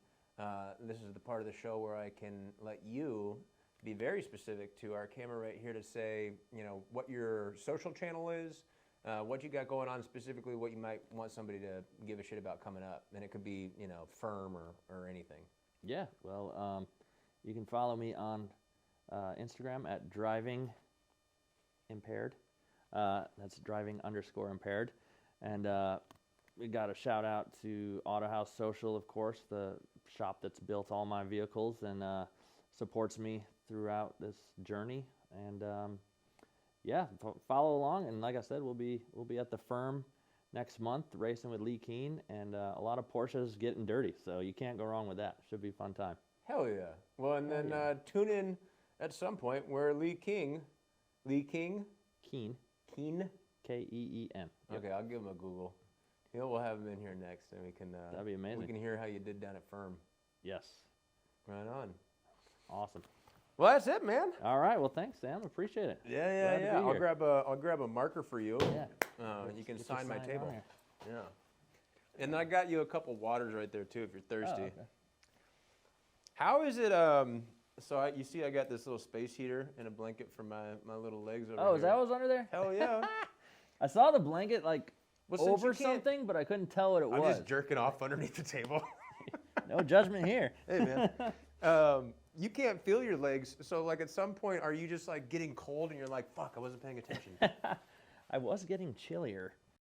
this is the part of the show where I can let you be very specific to our camera right here to say, what your social channel is, what you got going on specifically, what you might want somebody to give a shit about coming up. And it could be, firm or anything. Yeah, well, you can follow me on Instagram at driving impaired. That's driving_impaired. And we got a shout out to Auto House Social, of course, the shop that's built all my vehicles and supports me throughout this journey. And follow along. And like I said, we'll be at the firm next month racing with Lee Keen, and a lot of Porsches getting dirty. So you can't go wrong with that. Should be a fun time. Hell yeah. Well, and then tune in at some point where Lee Keen, Keen, Keen? K-E-E-N. Yep. Okay, I'll give him a Google. We'll have him in here next, and we can. That'd be amazing. We can hear how you did down at Firm. Yes. Right on. Awesome. Well, that's it, man. All right. Well, thanks, Sam. Appreciate it. Yeah. Glad to be I'll here. grab a marker for you. Yeah. You can Get your sign my sign table. on there. Yeah. And I got you a couple waters right there too, if you're thirsty. Oh, okay. How is it? So you see, I got this little space heater and a blanket for my little legs over here. Oh, is that what's under there? Hell yeah. I saw the blanket Well, since over you can't- something, but I couldn't tell what it I'm was. just jerking off underneath the table. No judgment here. Hey, man. You can't feel your legs, so like at some point, are you just like getting cold and you're like, fuck, I wasn't paying attention? I was getting chillier.